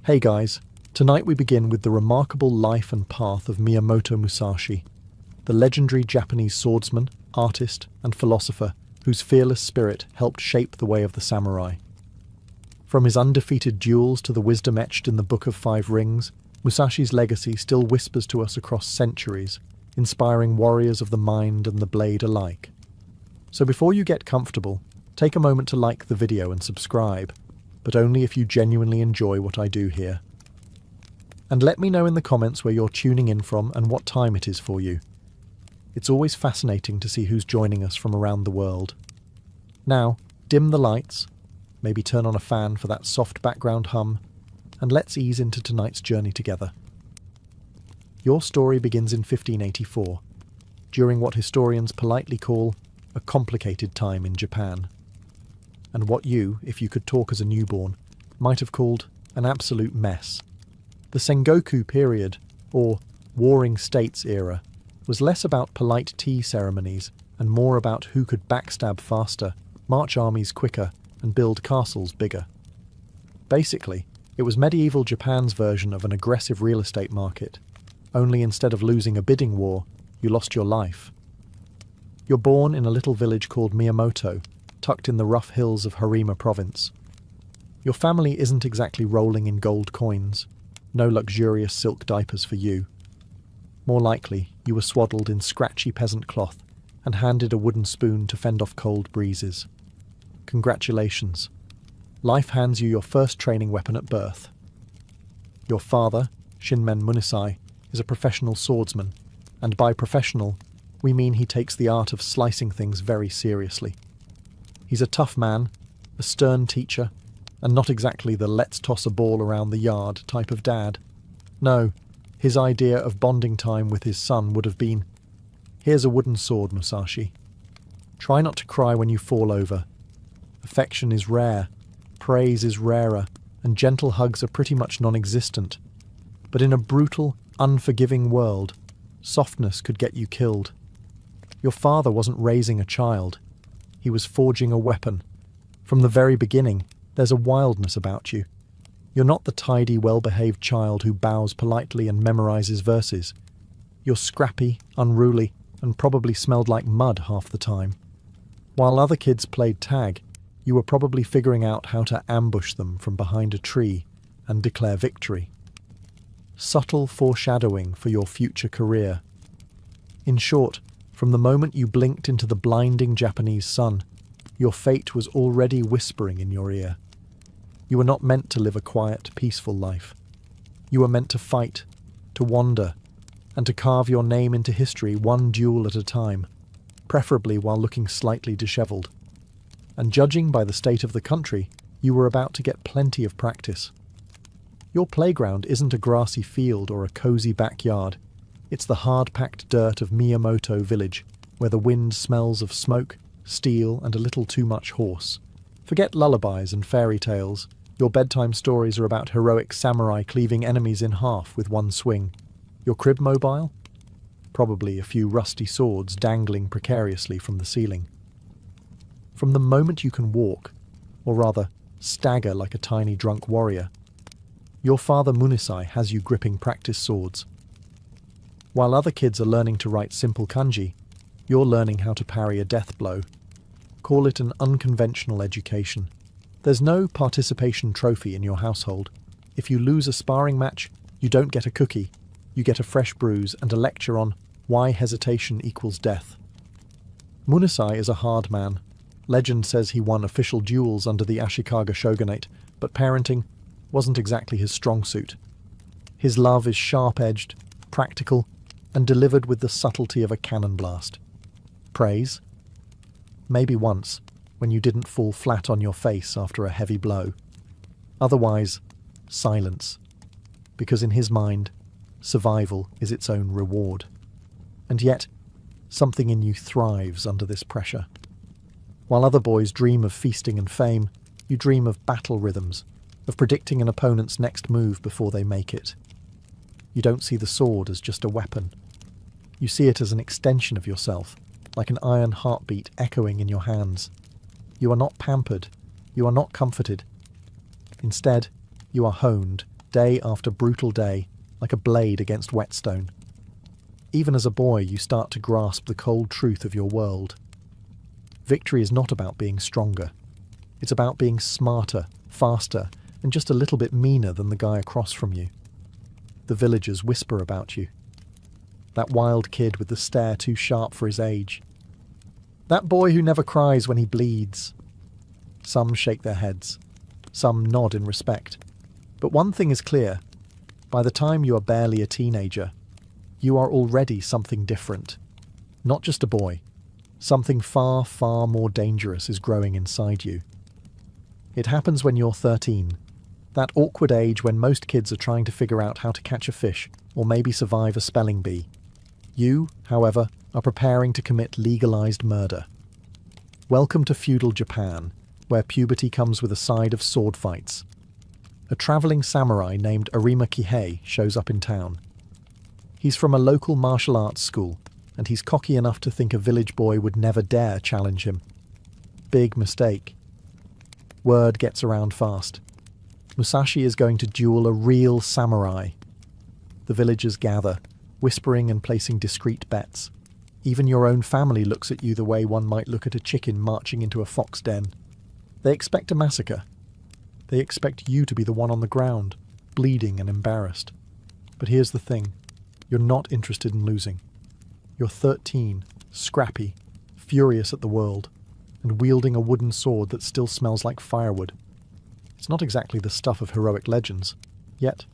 Hey guys, tonight we begin with the remarkable life and path of Miyamoto Musashi, the legendary Japanese swordsman, artist, and philosopher whose fearless spirit helped shape the way of the samurai. From his undefeated duels to the wisdom etched in the Book of Five Rings, Musashi's legacy still whispers to us across centuries, inspiring warriors of the mind and the blade alike. So before you get comfortable, take a moment to like the video and subscribe, but only if you genuinely enjoy what I do here. And let me know in the comments where you're tuning in from and what time it is for you. It's always fascinating to see who's joining us from around the world. Now, dim the lights, maybe turn on a fan for that soft background hum, and let's ease into tonight's journey together. Your story begins in 1584, during what historians politely call a complicated time in Japan, and what you, if you could talk as a newborn, might have called an absolute mess. The Sengoku period, or Warring States era, was less about polite tea ceremonies and more about who could backstab faster, march armies quicker, and build castles bigger. Basically, it was medieval Japan's version of an aggressive real estate market, only instead of losing a bidding war, you lost your life. You're born in a little village called Miyamoto, tucked in the rough hills of Harima province. Your family isn't exactly rolling in gold coins, no luxurious silk diapers for you. More likely, you were swaddled in scratchy peasant cloth and handed a wooden spoon to fend off cold breezes. Congratulations. Life hands you your first training weapon at birth. Your father, Shinmen Munisai, is a professional swordsman, and by professional, we mean he takes the art of slicing things very seriously. He's a tough man, a stern teacher, and not exactly the let's toss a ball around the yard type of dad. No, his idea of bonding time with his son would have been, here's a wooden sword, Musashi. Try not to cry when you fall over. Affection is rare, praise is rarer, and gentle hugs are pretty much non-existent. But in a brutal, unforgiving world, softness could get you killed. Your father wasn't raising a child. He was forging a weapon. From the very beginning, there's a wildness about you. You're not the tidy, well-behaved child who bows politely and memorizes verses. You're scrappy, unruly, and probably smelled like mud half the time. While other kids played tag, you were probably figuring out how to ambush them from behind a tree and declare victory. Subtle foreshadowing for your future career. In short, from the moment you blinked into the blinding Japanese sun, your fate was already whispering in your ear. You were not meant to live a quiet, peaceful life. You were meant to fight, to wander, and to carve your name into history one duel at a time, preferably while looking slightly disheveled. And judging by the state of the country, you were about to get plenty of practice. Your playground isn't a grassy field or a cozy backyard. It's the hard-packed dirt of Miyamoto village, where the wind smells of smoke, steel, and a little too much horse. Forget lullabies and fairy tales. Your bedtime stories are about heroic samurai cleaving enemies in half with one swing. Your crib mobile? Probably a few rusty swords dangling precariously from the ceiling. From the moment you can walk, or rather, stagger like a tiny drunk warrior, your father Munisai has you gripping practice swords. While other kids are learning to write simple kanji, you're learning how to parry a death blow. Call it an unconventional education. There's no participation trophy in your household. If you lose a sparring match, you don't get a cookie. You get a fresh bruise and a lecture on why hesitation equals death. Munisai is a hard man. Legend says he won official duels under the Ashikaga shogunate, but parenting wasn't exactly his strong suit. His love is sharp-edged, practical, and delivered with the subtlety of a cannon blast. Praise? Maybe once, when you didn't fall flat on your face after a heavy blow. Otherwise, silence. Because in his mind, survival is its own reward. And yet, something in you thrives under this pressure. While other boys dream of feasting and fame, you dream of battle rhythms, of predicting an opponent's next move before they make it. You don't see the sword as just a weapon. You see it as an extension of yourself, like an iron heartbeat echoing in your hands. You are not pampered. You are not comforted. Instead, you are honed, day after brutal day, like a blade against whetstone. Even as a boy, you start to grasp the cold truth of your world. Victory is not about being stronger. It's about being smarter, faster, and just a little bit meaner than the guy across from you. The villagers whisper about you. That wild kid with the stare too sharp for his age. That boy who never cries when he bleeds. Some shake their heads. Some nod in respect. But one thing is clear. By the time you are barely a teenager, you are already something different. Not just a boy. Something far, far more dangerous is growing inside you. It happens when you're 13. That awkward age when most kids are trying to figure out how to catch a fish or maybe survive a spelling bee. You, however, are preparing to commit legalized murder. Welcome to feudal Japan, where puberty comes with a side of sword fights. A travelling samurai named Arima Kihei shows up in town. He's from a local martial arts school, and he's cocky enough to think a village boy would never dare challenge him. Big mistake. Word gets around fast. Musashi is going to duel a real samurai. The villagers gather, whispering and placing discreet bets. Even your own family looks at you the way one might look at a chicken marching into a fox den. They expect a massacre. They expect you to be the one on the ground, bleeding and embarrassed. But here's the thing. You're not interested in losing. You're 13, scrappy, furious at the world, and wielding a wooden sword that still smells like firewood. It's not exactly the stuff of heroic legends, yet.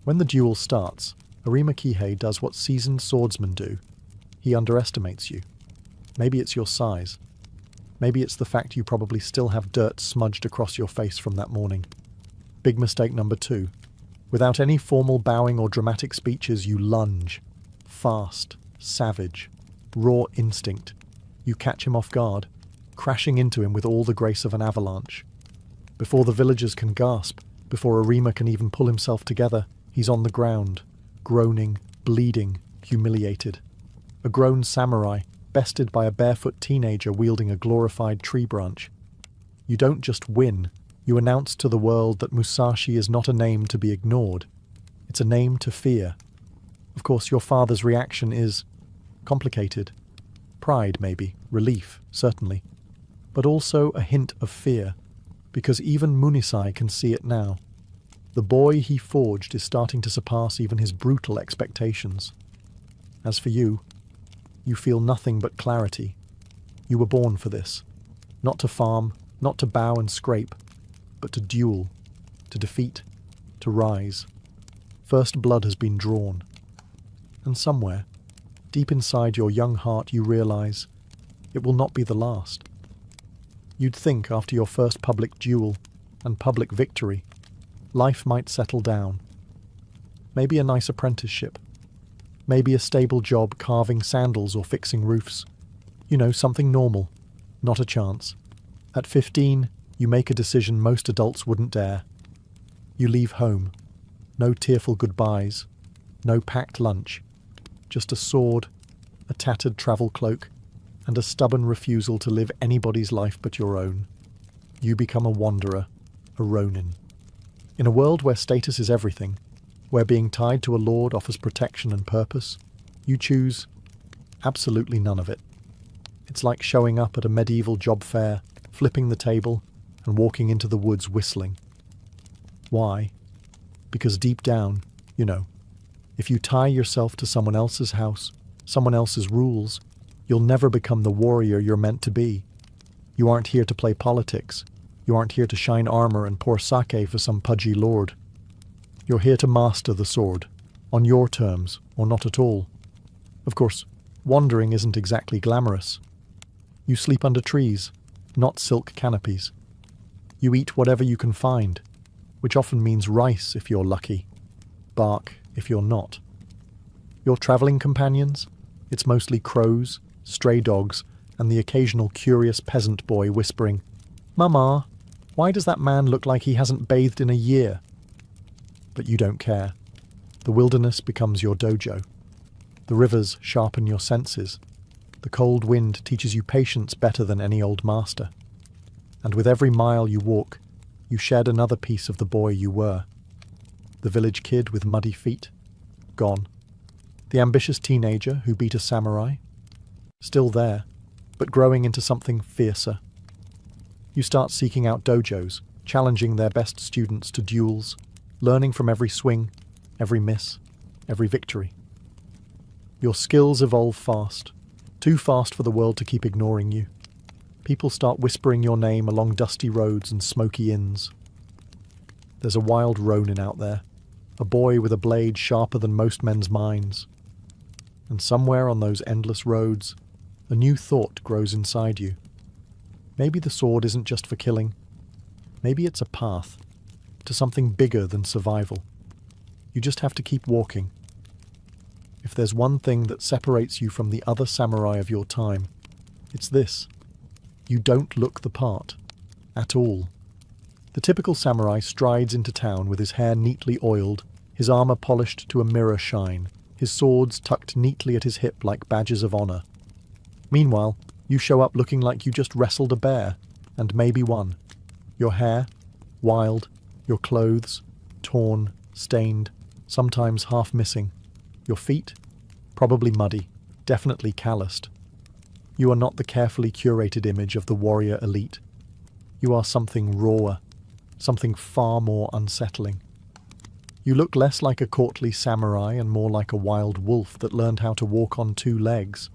When the duel starts, Arima Kihei does what seasoned swordsmen do. He underestimates you. Maybe it's your size. Maybe it's the fact you probably still have dirt smudged across your face from that morning. Big mistake number 2. Without any formal bowing or dramatic speeches, you lunge. Fast, savage, raw instinct. You catch him off guard, crashing into him with all the grace of an avalanche. Before the villagers can gasp, before Arima can even pull himself together, he's on the ground, groaning, bleeding, humiliated. A grown samurai, bested by a barefoot teenager wielding a glorified tree branch. You don't just win, you announce to the world that Musashi is not a name to be ignored. It's a name to fear. Of course, your father's reaction is complicated. Pride, maybe. Relief, certainly. But also a hint of fear, because even Munisai can see it now. The boy he forged is starting to surpass even his brutal expectations. As for you, you feel nothing but clarity. You were born for this. Not to farm, not to bow and scrape, but to duel, to defeat, to rise. First blood has been drawn. And somewhere, deep inside your young heart, you realize it will not be the last. You'd think after your first public duel and public victory, life might settle down. Maybe a nice apprenticeship. Maybe a stable job carving sandals or fixing roofs. You know, something normal. Not a chance. At 15, you make a decision most adults wouldn't dare. You leave home. No tearful goodbyes. No packed lunch. Just a sword, a tattered travel cloak, and a stubborn refusal to live anybody's life but your own. You become a wanderer, a ronin. In a world where status is everything, where being tied to a lord offers protection and purpose, you choose absolutely none of it. It's like showing up at a medieval job fair, flipping the table, and walking into the woods whistling. Why? Because deep down, you know, if you tie yourself to someone else's house, someone else's rules, you'll never become the warrior you're meant to be. You aren't here to play politics. You aren't here to shine armor and pour sake for some pudgy lord. You're here to master the sword, on your terms, or not at all. Of course, wandering isn't exactly glamorous. You sleep under trees, not silk canopies. You eat whatever you can find, which often means rice if you're lucky, bark if you're not. Your travelling companions? It's mostly crows, stray dogs, and the occasional curious peasant boy whispering, "Mama, why does that man look like he hasn't bathed in a year?" But you don't care. The wilderness becomes your dojo. The rivers sharpen your senses. The cold wind teaches you patience better than any old master. And with every mile you walk, you shed another piece of the boy you were. The village kid with muddy feet? Gone. The ambitious teenager who beat a samurai? Still there, but growing into something fiercer. You start seeking out dojos, challenging their best students to duels, learning from every swing, every miss, every victory. Your skills evolve fast, too fast for the world to keep ignoring you. People start whispering your name along dusty roads and smoky inns. There's a wild Ronin out there, a boy with a blade sharper than most men's minds. And somewhere on those endless roads, a new thought grows inside you. Maybe the sword isn't just for killing. Maybe it's a path to something bigger than survival. You just have to keep walking. If there's one thing that separates you from the other samurai of your time, it's this. You don't look the part. At all. The typical samurai strides into town with his hair neatly oiled, his armor polished to a mirror shine, his swords tucked neatly at his hip like badges of honor. Meanwhile, you show up looking like you just wrestled a bear, and maybe won. Your hair, wild, your clothes, torn, stained, sometimes half missing. Your feet, probably muddy, definitely calloused. You are not the carefully curated image of the warrior elite. You are something rawer, something far more unsettling. You look less like a courtly samurai and more like a wild wolf that learned how to walk on two legs,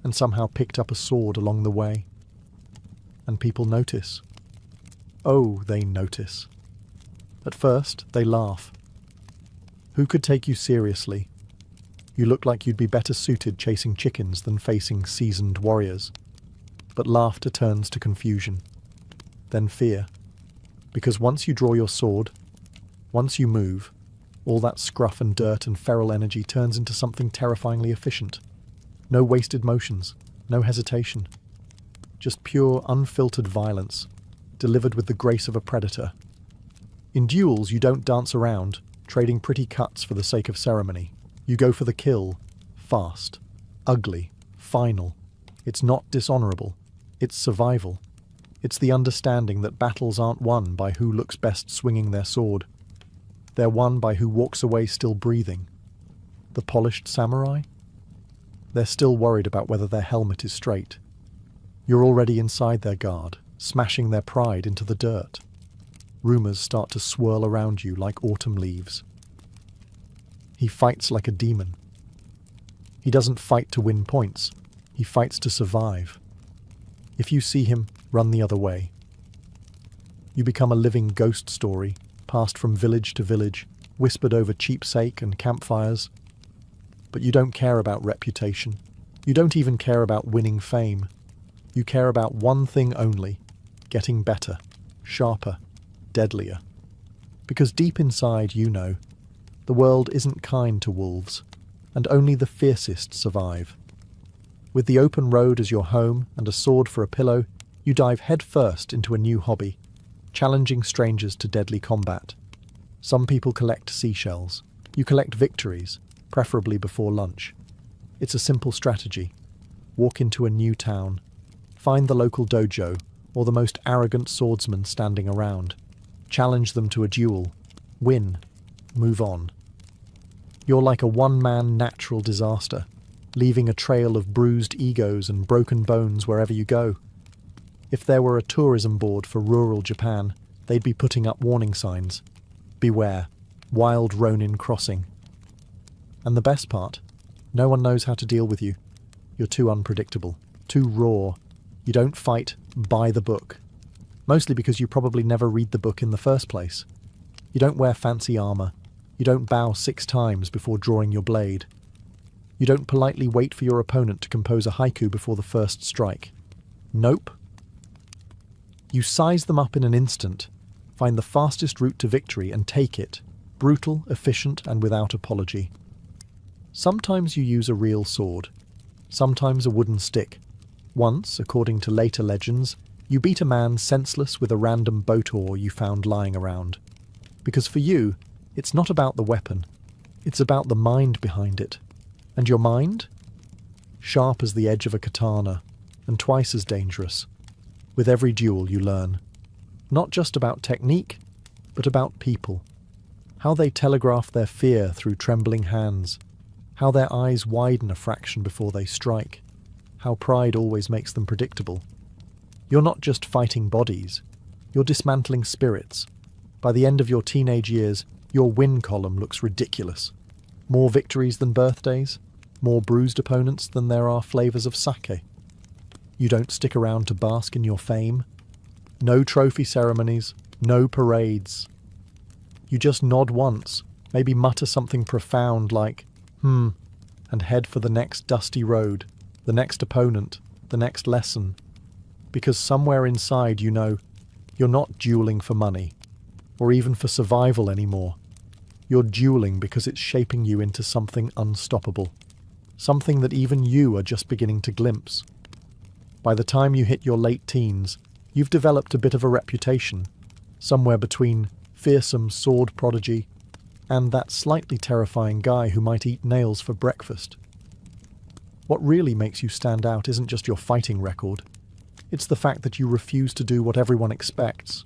and somehow picked up a sword along the way. And people notice. Oh, they notice. At first, they laugh. Who could take you seriously? You look like you'd be better suited chasing chickens than facing seasoned warriors. But laughter turns to confusion. Then fear. Because once you draw your sword, once you move, all that scruff and dirt and feral energy turns into something terrifyingly efficient. No wasted motions, no hesitation. Just pure, unfiltered violence, delivered with the grace of a predator. In duels, you don't dance around, trading pretty cuts for the sake of ceremony. You go for the kill, fast, ugly, final. It's not dishonorable. It's survival. It's the understanding that battles aren't won by who looks best swinging their sword. They're won by who walks away still breathing. The polished samurai? They're still worried about whether their helmet is straight. You're already inside their guard, smashing their pride into the dirt. Rumors start to swirl around you like autumn leaves. He fights like a demon. He doesn't fight to win points. He fights to survive. If you see him, run the other way. You become a living ghost story, passed from village to village, whispered over cheapsake and campfires. But you don't care about reputation. You don't even care about winning fame. You care about one thing only: getting better, sharper, deadlier. Because deep inside you know, the world isn't kind to wolves, and only the fiercest survive. With the open road as your home and a sword for a pillow, you dive headfirst into a new hobby, challenging strangers to deadly combat. Some people collect seashells. You collect victories, preferably before lunch. It's a simple strategy. Walk into a new town. Find the local dojo, or the most arrogant swordsman standing around. Challenge them to a duel. Win. Move on. You're like a one-man natural disaster, leaving a trail of bruised egos and broken bones wherever you go. If there were a tourism board for rural Japan, they'd be putting up warning signs. Beware. Wild Ronin crossing. And the best part? No one knows how to deal with you. You're too unpredictable, too raw. You don't fight by the book. Mostly because you probably never read the book in the first place. You don't wear fancy armor. You don't bow 6 times before drawing your blade. You don't politely wait for your opponent to compose a haiku before the first strike. Nope. You size them up in an instant, find the fastest route to victory and take it, brutal, efficient, and without apology. Sometimes you use a real sword, sometimes a wooden stick. Once, according to later legends, you beat a man senseless with a random boat oar you found lying around. Because for you, it's not about the weapon, it's about the mind behind it. And your mind? Sharp as the edge of a katana, and twice as dangerous. With every duel you learn. Not just about technique, but about people. How they telegraph their fear through trembling hands. How their eyes widen a fraction before they strike. How pride always makes them predictable. You're not just fighting bodies. You're dismantling spirits. By the end of your teenage years, your win column looks ridiculous. More victories than birthdays. More bruised opponents than there are flavors of sake. You don't stick around to bask in your fame. No trophy ceremonies. No parades. You just nod once, maybe mutter something profound like, and head for the next dusty road, the next opponent, the next lesson. Because somewhere inside you know you're not dueling for money, or even for survival anymore. You're dueling because it's shaping you into something unstoppable, something that even you are just beginning to glimpse. By the time you hit your late teens, you've developed a bit of a reputation, somewhere between fearsome sword prodigy and that slightly terrifying guy who might eat nails for breakfast. What really makes you stand out isn't just your fighting record. It's the fact that you refuse to do what everyone expects.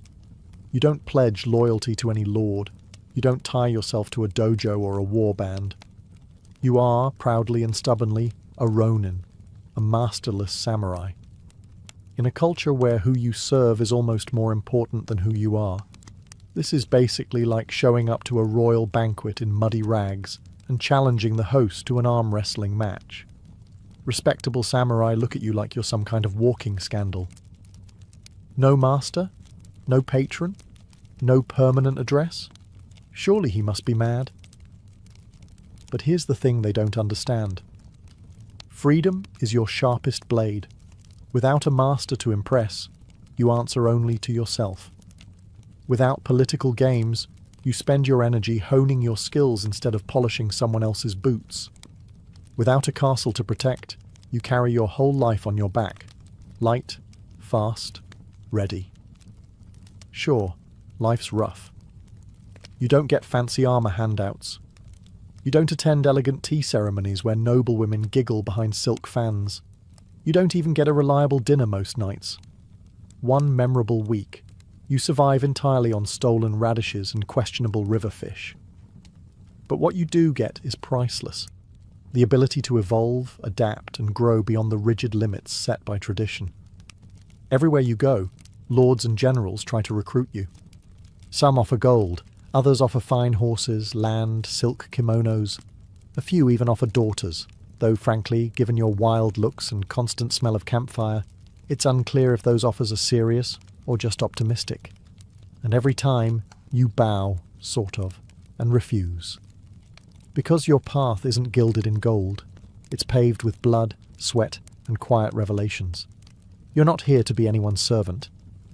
You don't pledge loyalty to any lord. You don't tie yourself to a dojo or a war band. You are, proudly and stubbornly, a ronin, a masterless samurai. In a culture where who you serve is almost more important than who you are, this is basically like showing up to a royal banquet in muddy rags and challenging the host to an arm wrestling match. Respectable samurai look at you like you're some kind of walking scandal. No master? No patron? No permanent address? Surely he must be mad. But here's the thing they don't understand. Freedom is your sharpest blade. Without a master to impress, you answer only to yourself. Without political games, you spend your energy honing your skills instead of polishing someone else's boots. Without a castle to protect, you carry your whole life on your back. Light, fast, ready. Sure, life's rough. You don't get fancy armor handouts. You don't attend elegant tea ceremonies where noblewomen giggle behind silk fans. You don't even get a reliable dinner most nights. One memorable week, you survive entirely on stolen radishes and questionable river fish. But what you do get is priceless. The ability to evolve, adapt, and grow beyond the rigid limits set by tradition. Everywhere you go, lords and generals try to recruit you. Some offer gold, others offer fine horses, land, silk kimonos. A few even offer daughters, though frankly, given your wild looks and constant smell of campfire, it's unclear if those offers are serious or just optimistic. And every time, you bow, sort of, and refuse. Because your path isn't gilded in gold, it's paved with blood, sweat, and quiet revelations. You're not here to be anyone's servant.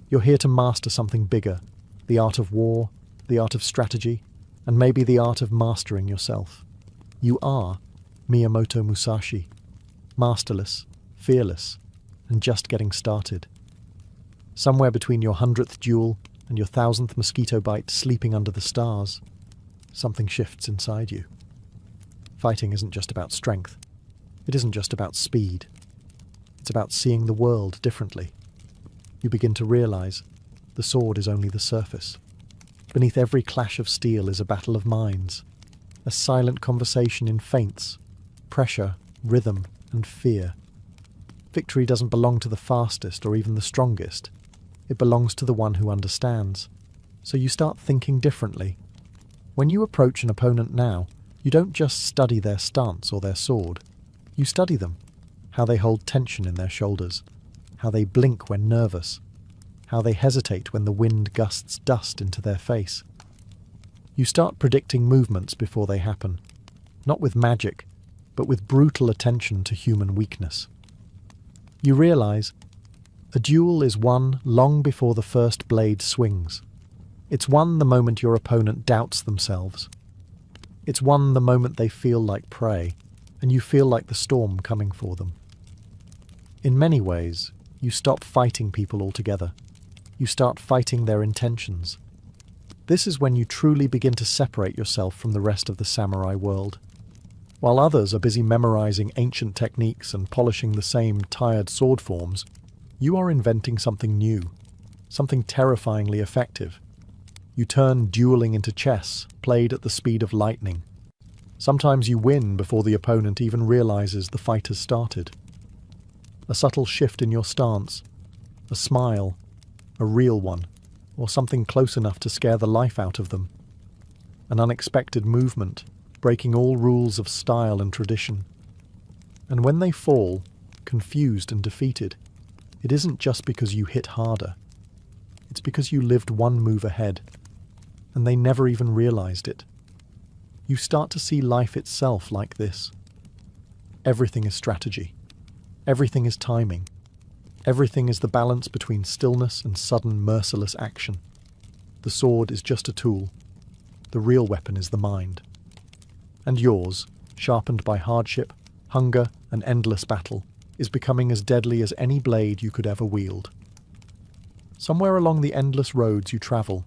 You're here to master something bigger, the art of war, the art of strategy, and maybe the art of mastering yourself. You are Miyamoto Musashi, masterless, fearless, and just getting started. Somewhere between your 100th duel and your 1000th mosquito bite sleeping under the stars, something shifts inside you. Fighting isn't just about strength. It isn't just about speed. It's about seeing the world differently. You begin to realize the sword is only the surface. Beneath every clash of steel is a battle of minds, a silent conversation in feints, pressure, rhythm, and fear. Victory doesn't belong to the fastest or even the strongest. It belongs to the one who understands. So you start thinking differently. When you approach an opponent now, you don't just study their stance or their sword. You study them. How they hold tension in their shoulders. How they blink when nervous. How they hesitate when the wind gusts dust into their face. You start predicting movements before they happen. Not with magic, but with brutal attention to human weakness. You realize a duel is won long before the first blade swings. It's won the moment your opponent doubts themselves. It's won the moment they feel like prey, and you feel like the storm coming for them. In many ways, you stop fighting people altogether. You start fighting their intentions. This is when you truly begin to separate yourself from the rest of the samurai world. While others are busy memorizing ancient techniques and polishing the same tired sword forms, you are inventing something new, something terrifyingly effective. You turn dueling into chess, played at the speed of lightning. Sometimes you win before the opponent even realizes the fight has started. A subtle shift in your stance, a smile, a real one, or something close enough to scare the life out of them. An unexpected movement, breaking all rules of style and tradition. And when they fall, confused and defeated, it isn't just because you hit harder. It's because you lived one move ahead, and they never even realized it. You start to see life itself like this. Everything is strategy. Everything is timing. Everything is the balance between stillness and sudden, merciless action. The sword is just a tool. The real weapon is the mind. And yours, sharpened by hardship, hunger, and endless battle, is becoming as deadly as any blade you could ever wield. Somewhere along the endless roads you travel,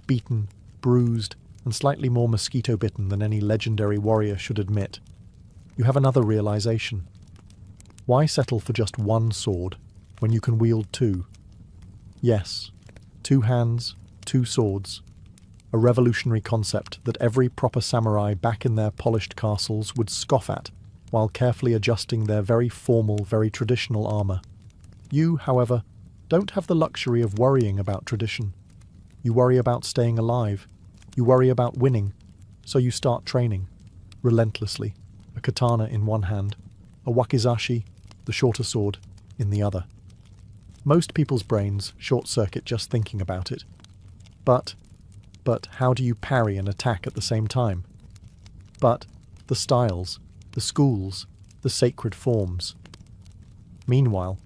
beaten, bruised, and slightly more mosquito-bitten than any legendary warrior should admit, you have another realization. Why settle for just one sword when you can wield two? Yes, 2 hands, 2 swords. A revolutionary concept that every proper samurai back in their polished castles would scoff at, while carefully adjusting their very formal, very traditional armor. You, however, don't have the luxury of worrying about tradition. You worry about staying alive. You worry about winning. So you start training, relentlessly, a katana in one hand, a wakizashi, the shorter sword, in the other. Most people's brains short-circuit just thinking about it. But how do you parry and attack at the same time? But the styles, the schools, the sacred forms. Meanwhile,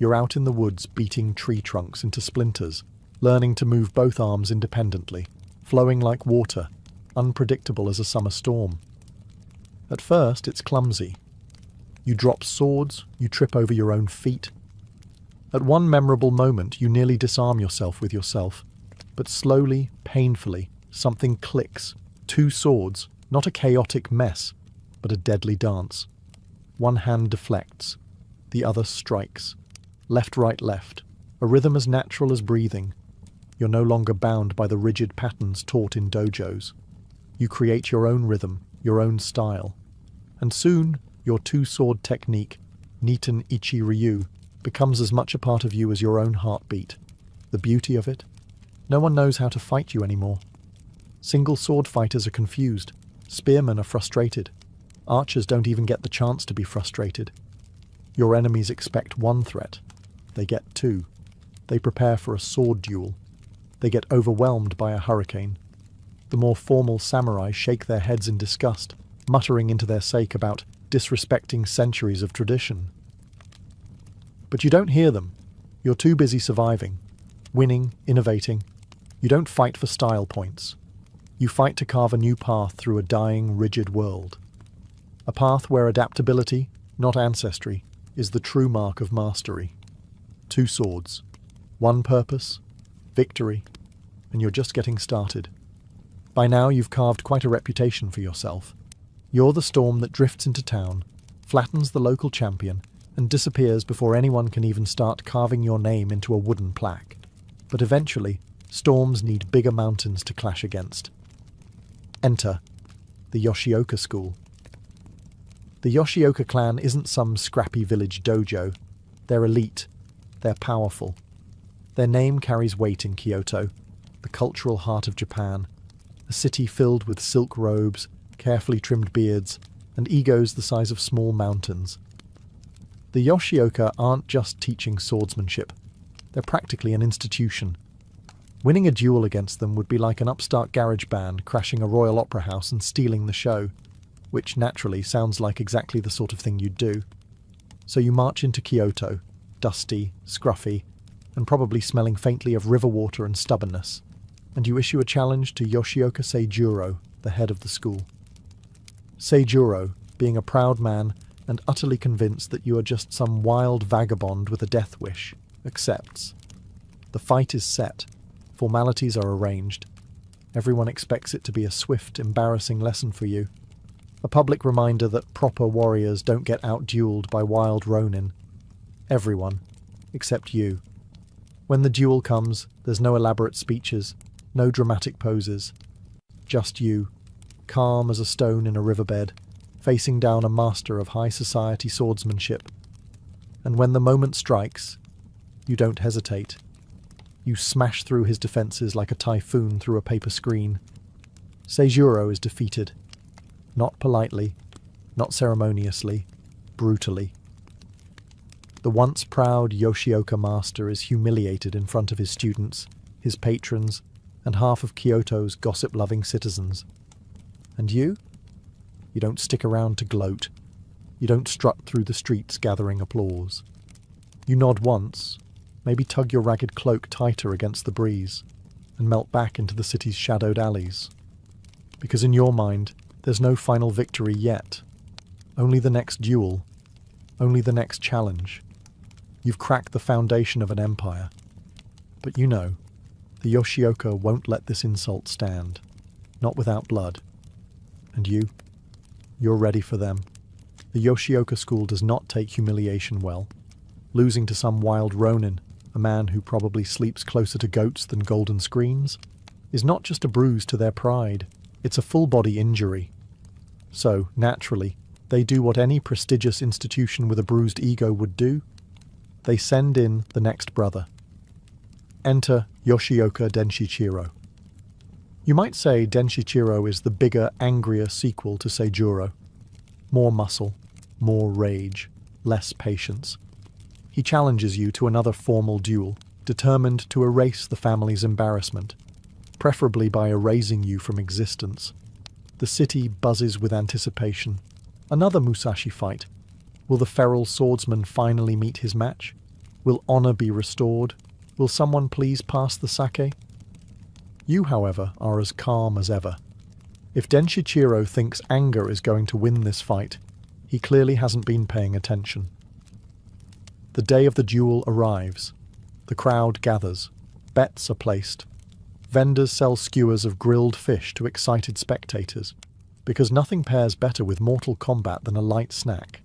you're out in the woods beating tree trunks into splinters, learning to move both arms independently, flowing like water, unpredictable as a summer storm. At first, it's clumsy. You drop swords, you trip over your own feet. At one memorable moment, you nearly disarm yourself with yourself. But slowly, painfully, something clicks. 2 swords, not a chaotic mess, but a deadly dance. One hand deflects, the other strikes. Left, right, left. A rhythm as natural as breathing. You're no longer bound by the rigid patterns taught in dojos. You create your own rhythm, your own style. And soon, your 2-sword technique, Niten Ichi Ryu, becomes as much a part of you as your own heartbeat. The beauty of it? No one knows how to fight you anymore. Single sword fighters are confused. Spearmen are frustrated. Archers don't even get the chance to be frustrated. Your enemies expect one threat. They get 2. They prepare for a sword duel. They get overwhelmed by a hurricane. The more formal samurai shake their heads in disgust, muttering into their sake about disrespecting centuries of tradition. But you don't hear them. You're too busy surviving, winning, innovating. You don't fight for style points. You fight to carve a new path through a dying, rigid world. A path where adaptability, not ancestry, is the true mark of mastery. 2 swords, one purpose, victory, and you're just getting started. By now you've carved quite a reputation for yourself. You're the storm that drifts into town, flattens the local champion, and disappears before anyone can even start carving your name into a wooden plaque. But eventually, storms need bigger mountains to clash against. Enter the Yoshioka school. The Yoshioka clan isn't some scrappy village dojo. They're elite. They're powerful. Their name carries weight in Kyoto, the cultural heart of Japan, a city filled with silk robes, carefully trimmed beards, and egos the size of small mountains. The Yoshioka aren't just teaching swordsmanship. They're practically an institution. Winning a duel against them would be like an upstart garage band crashing a Royal Opera House and stealing the show, which naturally sounds like exactly the sort of thing you'd do. So you march into Kyoto, dusty, scruffy, and probably smelling faintly of river water and stubbornness, and you issue a challenge to Yoshioka Seijuro, the head of the school. Seijuro, being a proud man and utterly convinced that you are just some wild vagabond with a death wish, accepts. The fight is set. Formalities are arranged. Everyone expects it to be a swift, embarrassing lesson for you. A public reminder that proper warriors don't get out-dueled by wild ronin. Everyone, except you. When the duel comes, there's no elaborate speeches, No dramatic poses. Just you, calm as a stone in a riverbed, facing down a master of high society swordsmanship. And when the moment strikes, you don't hesitate. You smash through his defenses like a typhoon through a paper screen. Seijuro is defeated. Not politely, not ceremoniously, brutally. The once proud Yoshioka master is humiliated in front of his students, his patrons, and half of Kyoto's gossip-loving citizens. And you? You don't stick around to gloat. You don't strut through the streets gathering applause. You nod once, maybe tug your ragged cloak tighter against the breeze, and melt back into the city's shadowed alleys. Because in your mind, there's no final victory yet. Only the next duel. Only the next challenge. You've cracked the foundation of an empire. But you know, the Yoshioka won't let this insult stand. Not without blood. And you're ready for them. The Yoshioka school does not take humiliation well. Losing to some wild ronin, a man who probably sleeps closer to goats than golden screens, is not just a bruise to their pride, it's a full-body injury. So, naturally, they do what any prestigious institution with a bruised ego would do. They send in the next brother. Enter Yoshioka Denshichiro. You might say Denshichiro is the bigger, angrier sequel to Seijuro. More muscle, more rage, less patience. He challenges you to another formal duel, determined to erase the family's embarrassment, preferably by erasing you from existence. The city buzzes with anticipation. Another Musashi fight. Will the feral swordsman finally meet his match? Will honor be restored? Will someone please pass the sake? You, however, are as calm as ever. If Denshichiro thinks anger is going to win this fight, he clearly hasn't been paying attention. The day of the duel arrives. The crowd gathers. Bets are placed. Vendors sell skewers of grilled fish to excited spectators, because nothing pairs better with Mortal Kombat than a light snack.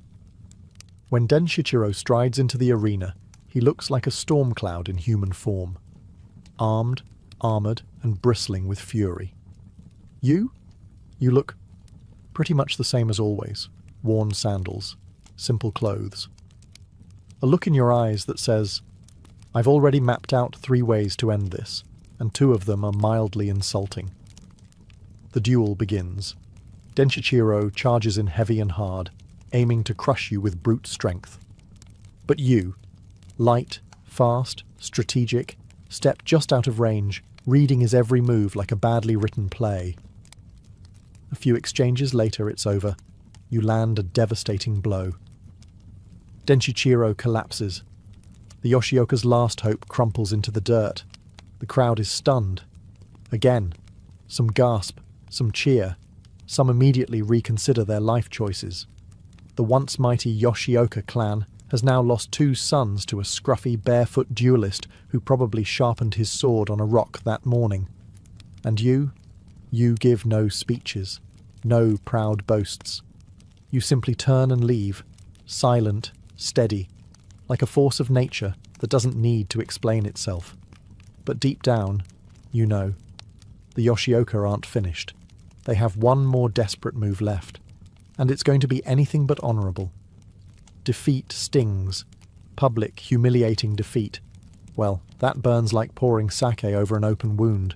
When Denshichiro strides into the arena, he looks like a storm cloud in human form. Armed, armoured, and bristling with fury. You look pretty much the same as always. Worn sandals, simple clothes. A look in your eyes that says, I've already mapped out 3 ways to end this, and 2 of them are mildly insulting. The duel begins. Denshichiro charges in heavy and hard, aiming to crush you with brute strength. But you, light, fast, strategic, step just out of range, reading his every move like a badly written play. A few exchanges later, it's over. You land a devastating blow. Denshichiro collapses. The Yoshioka's last hope crumples into the dirt. The crowd is stunned. Again, some gasp, some cheer. Some immediately reconsider their life choices. The once mighty Yoshioka clan has now lost 2 sons to a scruffy, barefoot duelist who probably sharpened his sword on a rock that morning. And you give no speeches, no proud boasts. You simply turn and leave, silent, steady, like a force of nature that doesn't need to explain itself. But deep down, you know, the Yoshioka aren't finished. They have one more desperate move left, and it's going to be anything but honourable. Defeat stings. Public, humiliating defeat. Well, that burns like pouring sake over an open wound.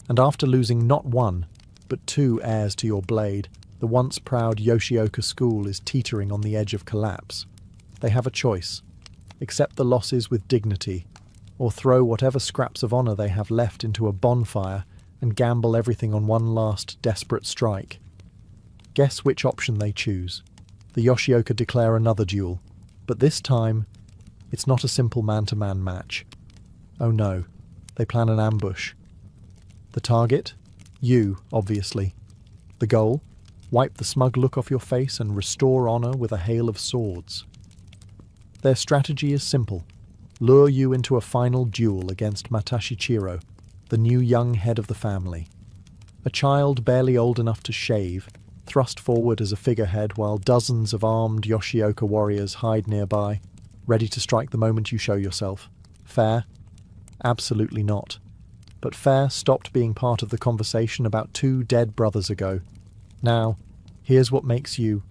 And after losing not 1, but 2 heirs to your blade, the once proud Yoshioka school is teetering on the edge of collapse. They have a choice. Accept the losses with dignity, or throw whatever scraps of honour they have left into a bonfire and gamble everything on one last desperate strike. Guess which option they choose. The Yoshioka declare another duel, but this time, it's not a simple man-to-man match. Oh no, they plan an ambush. The target? You, obviously. The goal? Wipe the smug look off your face and restore honour with a hail of swords. Their strategy is simple. Lure you into a final duel against Matashichiro, the new young head of the family. A child barely old enough to shave, thrust forward as a figurehead while dozens of armed Yoshioka warriors hide nearby, ready to strike the moment you show yourself. Fair? Absolutely not. But fair stopped being part of the conversation about 2 dead brothers ago. Now, here's what makes you,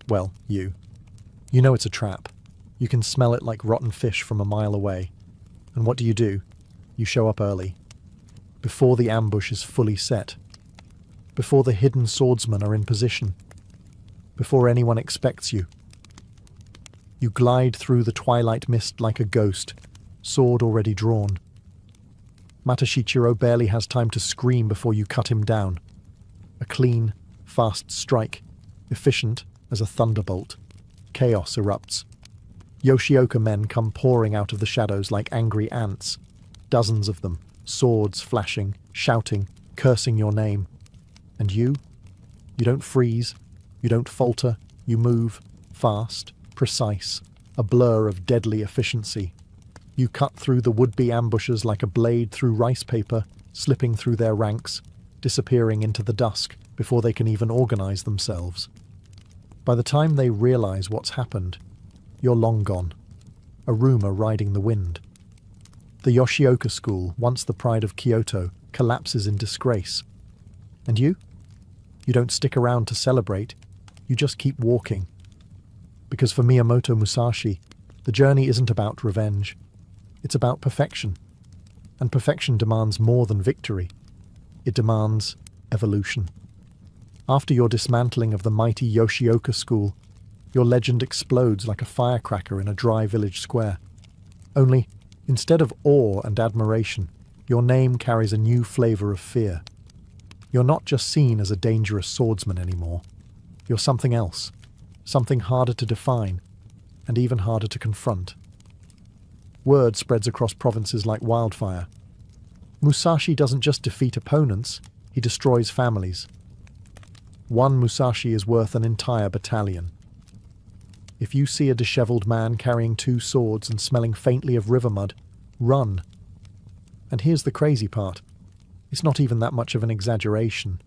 well, you. You know it's a trap. You can smell it like rotten fish from a mile away. And what do? You show up early. Before the ambush is fully set. Before the hidden swordsmen are in position. Before anyone expects you. You glide through the twilight mist like a ghost, sword already drawn. Matashichiro barely has time to scream before you cut him down. A clean, fast strike, efficient as a thunderbolt. Chaos erupts. Yoshioka men come pouring out of the shadows like angry ants. Dozens of them, swords flashing, shouting, cursing your name. And you? You don't freeze. You don't falter. You move, fast, precise, a blur of deadly efficiency. You cut through the would-be ambushers like a blade through rice paper, slipping through their ranks, disappearing into the dusk before they can even organize themselves. By the time they realize what's happened, you're long gone, a rumor riding the wind. The Yoshioka school, once the pride of Kyoto, collapses in disgrace. And you? You don't stick around to celebrate, you just keep walking. Because for Miyamoto Musashi, the journey isn't about revenge. It's about perfection. And perfection demands more than victory. It demands evolution. After your dismantling of the mighty Yoshioka school, your legend explodes like a firecracker in a dry village square. Only, instead of awe and admiration, your name carries a new flavor of fear. You're not just seen as a dangerous swordsman anymore. You're something else. Something harder to define, and even harder to confront. Word spreads across provinces like wildfire. Musashi doesn't just defeat opponents, he destroys families. One Musashi is worth an entire battalion. If you see a disheveled man carrying 2 swords and smelling faintly of river mud, run. And here's the crazy part. It's not even that much of an exaggeration.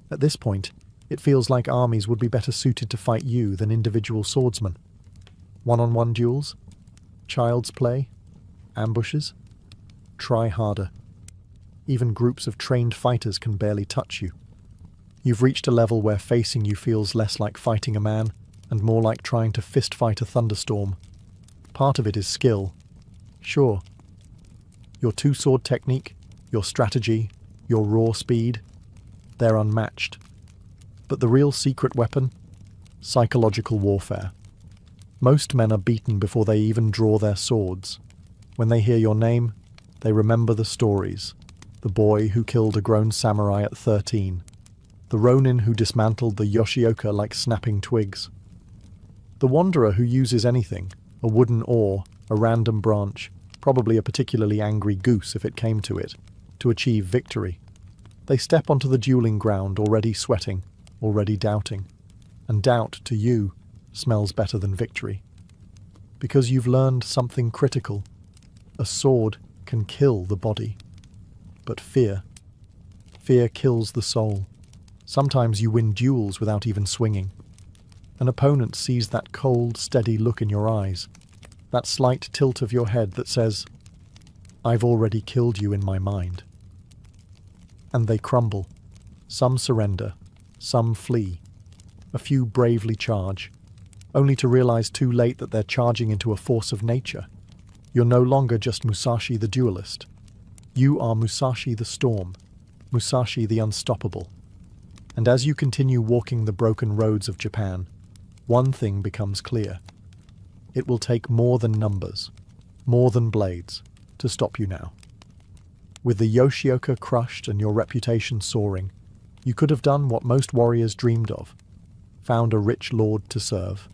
At this point, it feels like armies would be better suited to fight you than individual swordsmen. One-on-one duels? Child's play? Ambushes? Try harder. Even groups of trained fighters can barely touch you. You've reached a level where facing you feels less like fighting a man and more like trying to fist-fight a thunderstorm. Part of it is skill. Sure. Your 2-sword technique, your strategy, your raw speed, they're unmatched. But the real secret weapon? Psychological warfare. Most men are beaten before they even draw their swords. When they hear your name, they remember the stories. The boy who killed a grown samurai at 13. The ronin who dismantled the Yoshioka like snapping twigs. The wanderer who uses anything, a wooden oar, a random branch, probably a particularly angry goose if it came to it, to achieve victory. They step onto the dueling ground already sweating, already doubting. And doubt, to you, smells better than victory. Because you've learned something critical. A sword can kill the body. But fear kills the soul. Sometimes you win duels without even swinging. An opponent sees that cold, steady look in your eyes, that slight tilt of your head that says, "I've already killed you in my mind." And they crumble. Some surrender, some flee. A few bravely charge, only to realize too late that they're charging into a force of nature. You're no longer just Musashi the duelist. You are Musashi the storm, Musashi the unstoppable. And as you continue walking the broken roads of Japan, one thing becomes clear. It will take more than numbers, more than blades, to stop you now. With the Yoshioka crushed and your reputation soaring, you could have done what most warriors dreamed of. Found a rich lord to serve.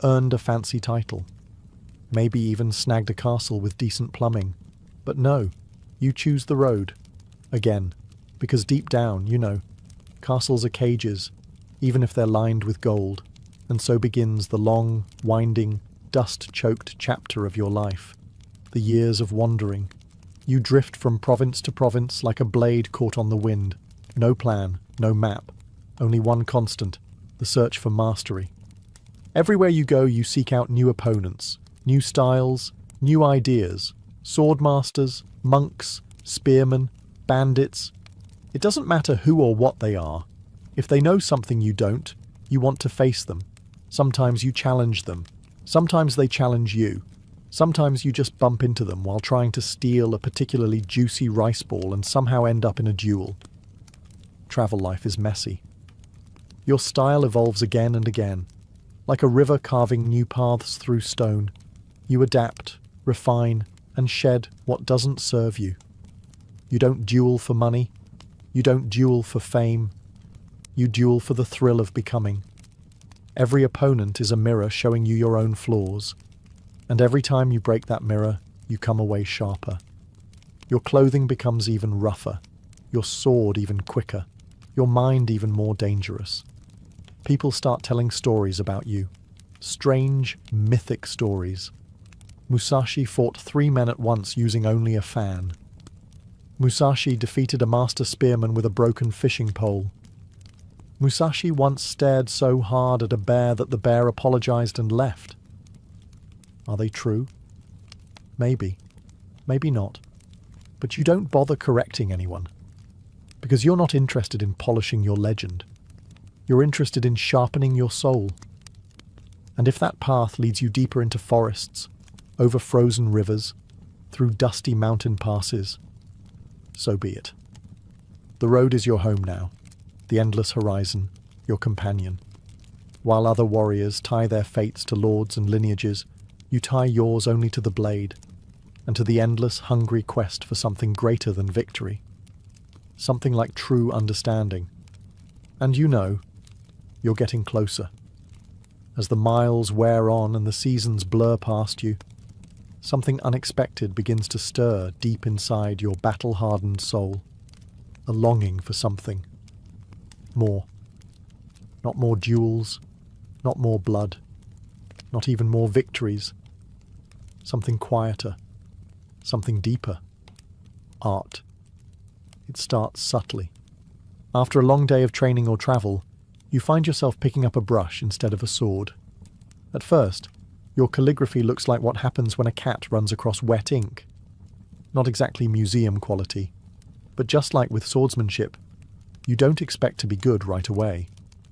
Earned a fancy title. Maybe even snagged a castle with decent plumbing. But no, you choose the road. Again, because deep down, you know, castles are cages, even if they're lined with gold. And so begins the long, winding, dust-choked chapter of your life. The years of wandering. You drift from province to province like a blade caught on the wind. No plan, no map. Only one constant, the search for mastery. Everywhere you go, you seek out new opponents, new styles, new ideas. Sword masters, monks, spearmen, bandits. It doesn't matter who or what they are. If they know something you don't, you want to face them. Sometimes you challenge them. Sometimes they challenge you. Sometimes you just bump into them while trying to steal a particularly juicy rice ball and somehow end up in a duel. Travel life is messy. Your style evolves again and again. Like a river carving new paths through stone, you adapt, refine, and shed what doesn't serve you. You don't duel for money. You don't duel for fame. You duel for the thrill of becoming. Every opponent is a mirror showing you your own flaws. And every time you break that mirror, you come away sharper. Your clothing becomes even rougher. Your sword even quicker. Your mind even more dangerous. People start telling stories about you. Strange, mythic stories. Musashi fought 3 men at once using only a fan. Musashi defeated a master spearman with a broken fishing pole. Musashi once stared so hard at a bear that the bear apologized and left. Are they true? Maybe. Maybe not. But you don't bother correcting anyone. Because you're not interested in polishing your legend. You're interested in sharpening your soul. And if that path leads you deeper into forests, over frozen rivers, through dusty mountain passes, so be it. The road is your home now, the endless horizon, your companion. While other warriors tie their fates to lords and lineages, you tie yours only to the blade, and to the endless, hungry quest for something greater than victory. Something like true understanding. And you know, you're getting closer. As the miles wear on and the seasons blur past you, something unexpected begins to stir deep inside your battle-hardened soul. A longing for something. More. Not more duels, not more blood, not even more victories. Something quieter, something deeper. Art. It starts subtly. After a long day of training or travel, you find yourself picking up a brush instead of a sword. At first, your calligraphy looks like what happens when a cat runs across wet ink. Not exactly museum quality, but just like with swordsmanship, you don't expect to be good right away.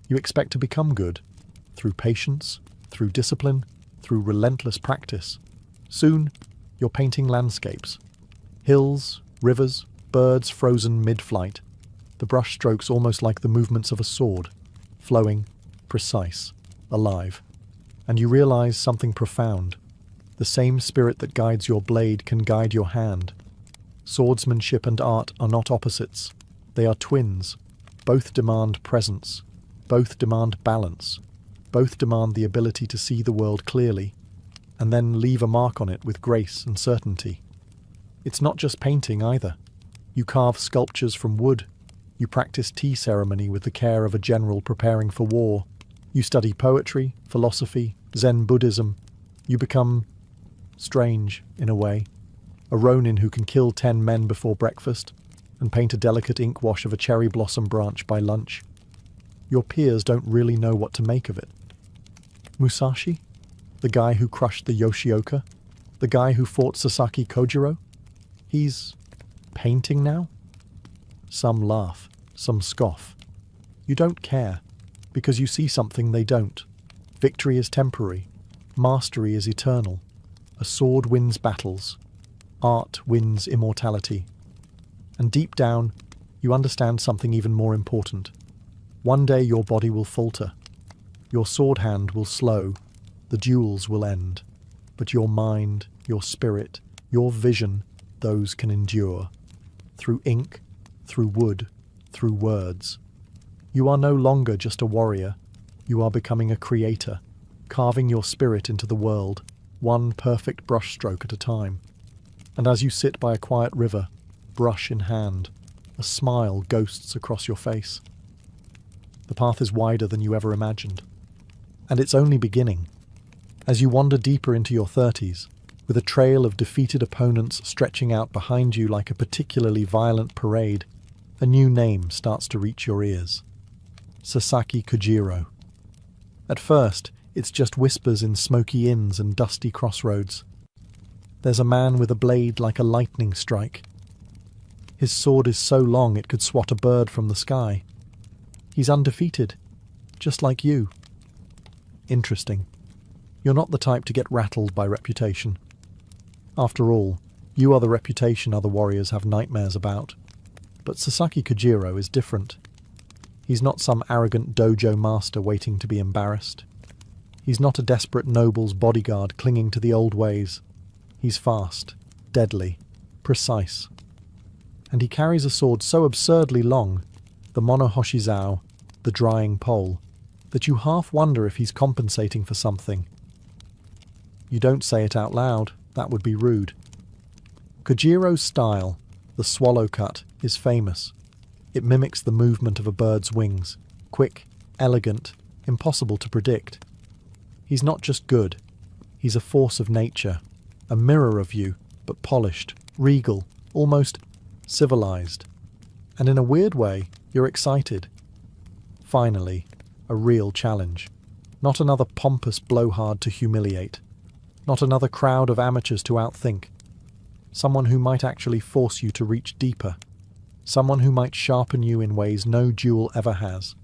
You expect to become good, through patience, through discipline, through relentless practice. Soon, you're painting landscapes. Hills, rivers, birds frozen mid-flight. The brush strokes almost like the movements of a sword, flowing, precise, alive. And you realize something profound. The same spirit that guides your blade can guide your hand. Swordsmanship and art are not opposites. They are twins. Both demand presence. Both demand balance. Both demand the ability to see the world clearly, and then leave a mark on it with grace and certainty. It's not just painting either. You carve sculptures from wood. You practice tea ceremony with the care of a general preparing for war. You study poetry, philosophy, Zen Buddhism. You become strange, in a way. A ronin who can kill 10 men before breakfast and paint a delicate ink wash of a cherry blossom branch by lunch. Your peers don't really know what to make of it. Musashi? The guy who crushed the Yoshioka? The guy who fought Sasaki Kojiro? He's painting now? Some laugh, some scoff. You don't care, because you see something they don't. Victory is temporary. Mastery is eternal. A sword wins battles. Art wins immortality. And deep down, you understand something even more important. One day your body will falter. Your sword hand will slow. The duels will end. But your mind, your spirit, your vision, those can endure. Through ink, through wood, through words. You are no longer just a warrior. You are becoming a creator, carving your spirit into the world, one perfect brushstroke at a time. And as you sit by a quiet river, brush in hand, a smile ghosts across your face. The path is wider than you ever imagined. And it's only beginning. As you wander deeper into your 30s, with a trail of defeated opponents stretching out behind you like a particularly violent parade, a new name starts to reach your ears. Sasaki Kojiro. At first, it's just whispers in smoky inns and dusty crossroads. There's a man with a blade like a lightning strike. His sword is so long it could swat a bird from the sky. He's undefeated, just like you. Interesting. You're not the type to get rattled by reputation. After all, you are the reputation other warriors have nightmares about. But Sasaki Kojiro is different. He's not some arrogant dojo master waiting to be embarrassed. He's not a desperate noble's bodyguard clinging to the old ways. He's fast, deadly, precise. And he carries a sword so absurdly long, the monohoshizao, the drying pole, that you half wonder if he's compensating for something. You don't say it out loud, that would be rude. Kojiro's style, the swallow cut, is famous. It mimics the movement of a bird's wings, quick, elegant, impossible to predict. He's not just good, he's a force of nature, a mirror of you, but polished, regal, almost civilized. And in a weird way, you're excited. Finally, a real challenge. Not another pompous blowhard to humiliate. Not another crowd of amateurs to outthink. Someone who might actually force you to reach deeper. Someone who might sharpen you in ways no duel ever has.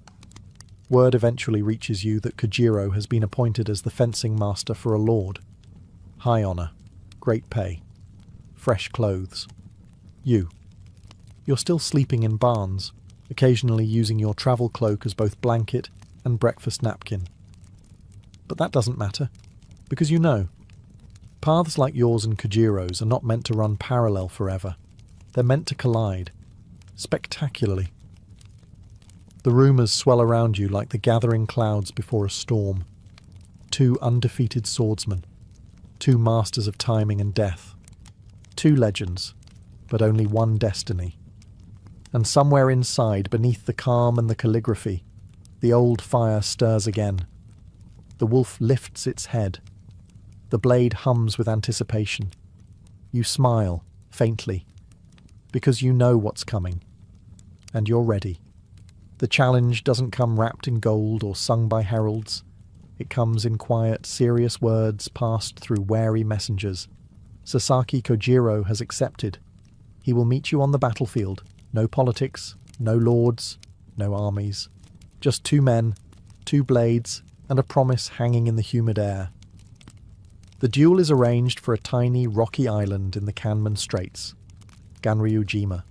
Word eventually reaches you that Kojiro has been appointed as the fencing master for a lord. High honor, great pay, fresh clothes. You're still sleeping in barns, occasionally using your travel cloak as both blanket and breakfast napkin. But that doesn't matter, because you know, paths like yours and Kojiro's are not meant to run parallel forever. They're meant to collide, spectacularly. The rumours swell around you like the gathering clouds before a storm. Two undefeated swordsmen, two masters of timing and death, two legends, but only one destiny. And somewhere inside, beneath the calm and the calligraphy, the old fire stirs again. The wolf lifts its head. The blade hums with anticipation. You smile, faintly, because you know what's coming. And you're ready. The challenge doesn't come wrapped in gold or sung by heralds. It comes in quiet, serious words passed through wary messengers. Sasaki Kojiro has accepted. He will meet you on the battlefield. No politics, no lords, no armies. Just two men, two blades, and a promise hanging in the humid air. The duel is arranged for a tiny, rocky island in the Kanman Straits, Ganryujima.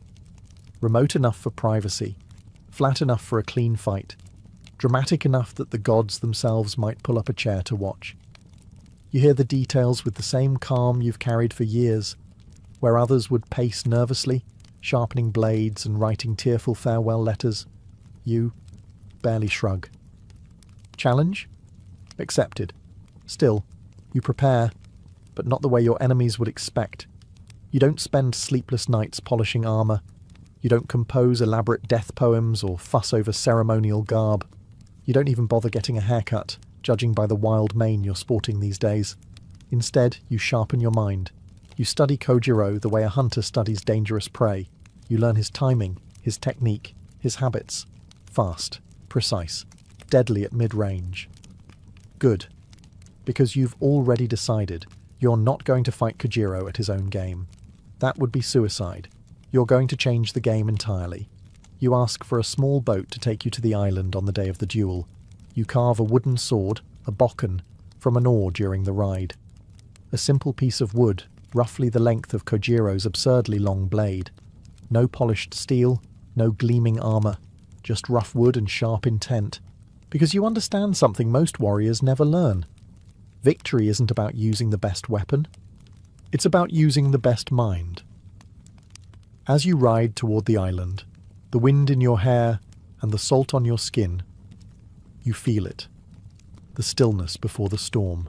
Remote enough for privacy, flat enough for a clean fight, dramatic enough that the gods themselves might pull up a chair to watch. You hear the details with the same calm you've carried for years, where others would pace nervously, sharpening blades and writing tearful farewell letters. You barely shrug. Challenge? Accepted. Still, you prepare, but not the way your enemies would expect. You don't spend sleepless nights polishing armour. You don't compose elaborate death poems or fuss over ceremonial garb. You don't even bother getting a haircut, judging by the wild mane you're sporting these days. Instead, you sharpen your mind. You study Kojiro the way a hunter studies dangerous prey. You learn his timing, his technique, his habits. Fast, precise, deadly at mid-range. Good. Because you've already decided you're not going to fight Kojiro at his own game. That would be suicide. You're going to change the game entirely. You ask for a small boat to take you to the island on the day of the duel. You carve a wooden sword, a bokken, from an oar during the ride. A simple piece of wood, roughly the length of Kojiro's absurdly long blade. No polished steel, no gleaming armour, just rough wood and sharp intent. Because you understand something most warriors never learn. Victory isn't about using the best weapon. It's about using the best mind. As you ride toward the island, the wind in your hair and the salt on your skin, you feel it. The stillness before the storm.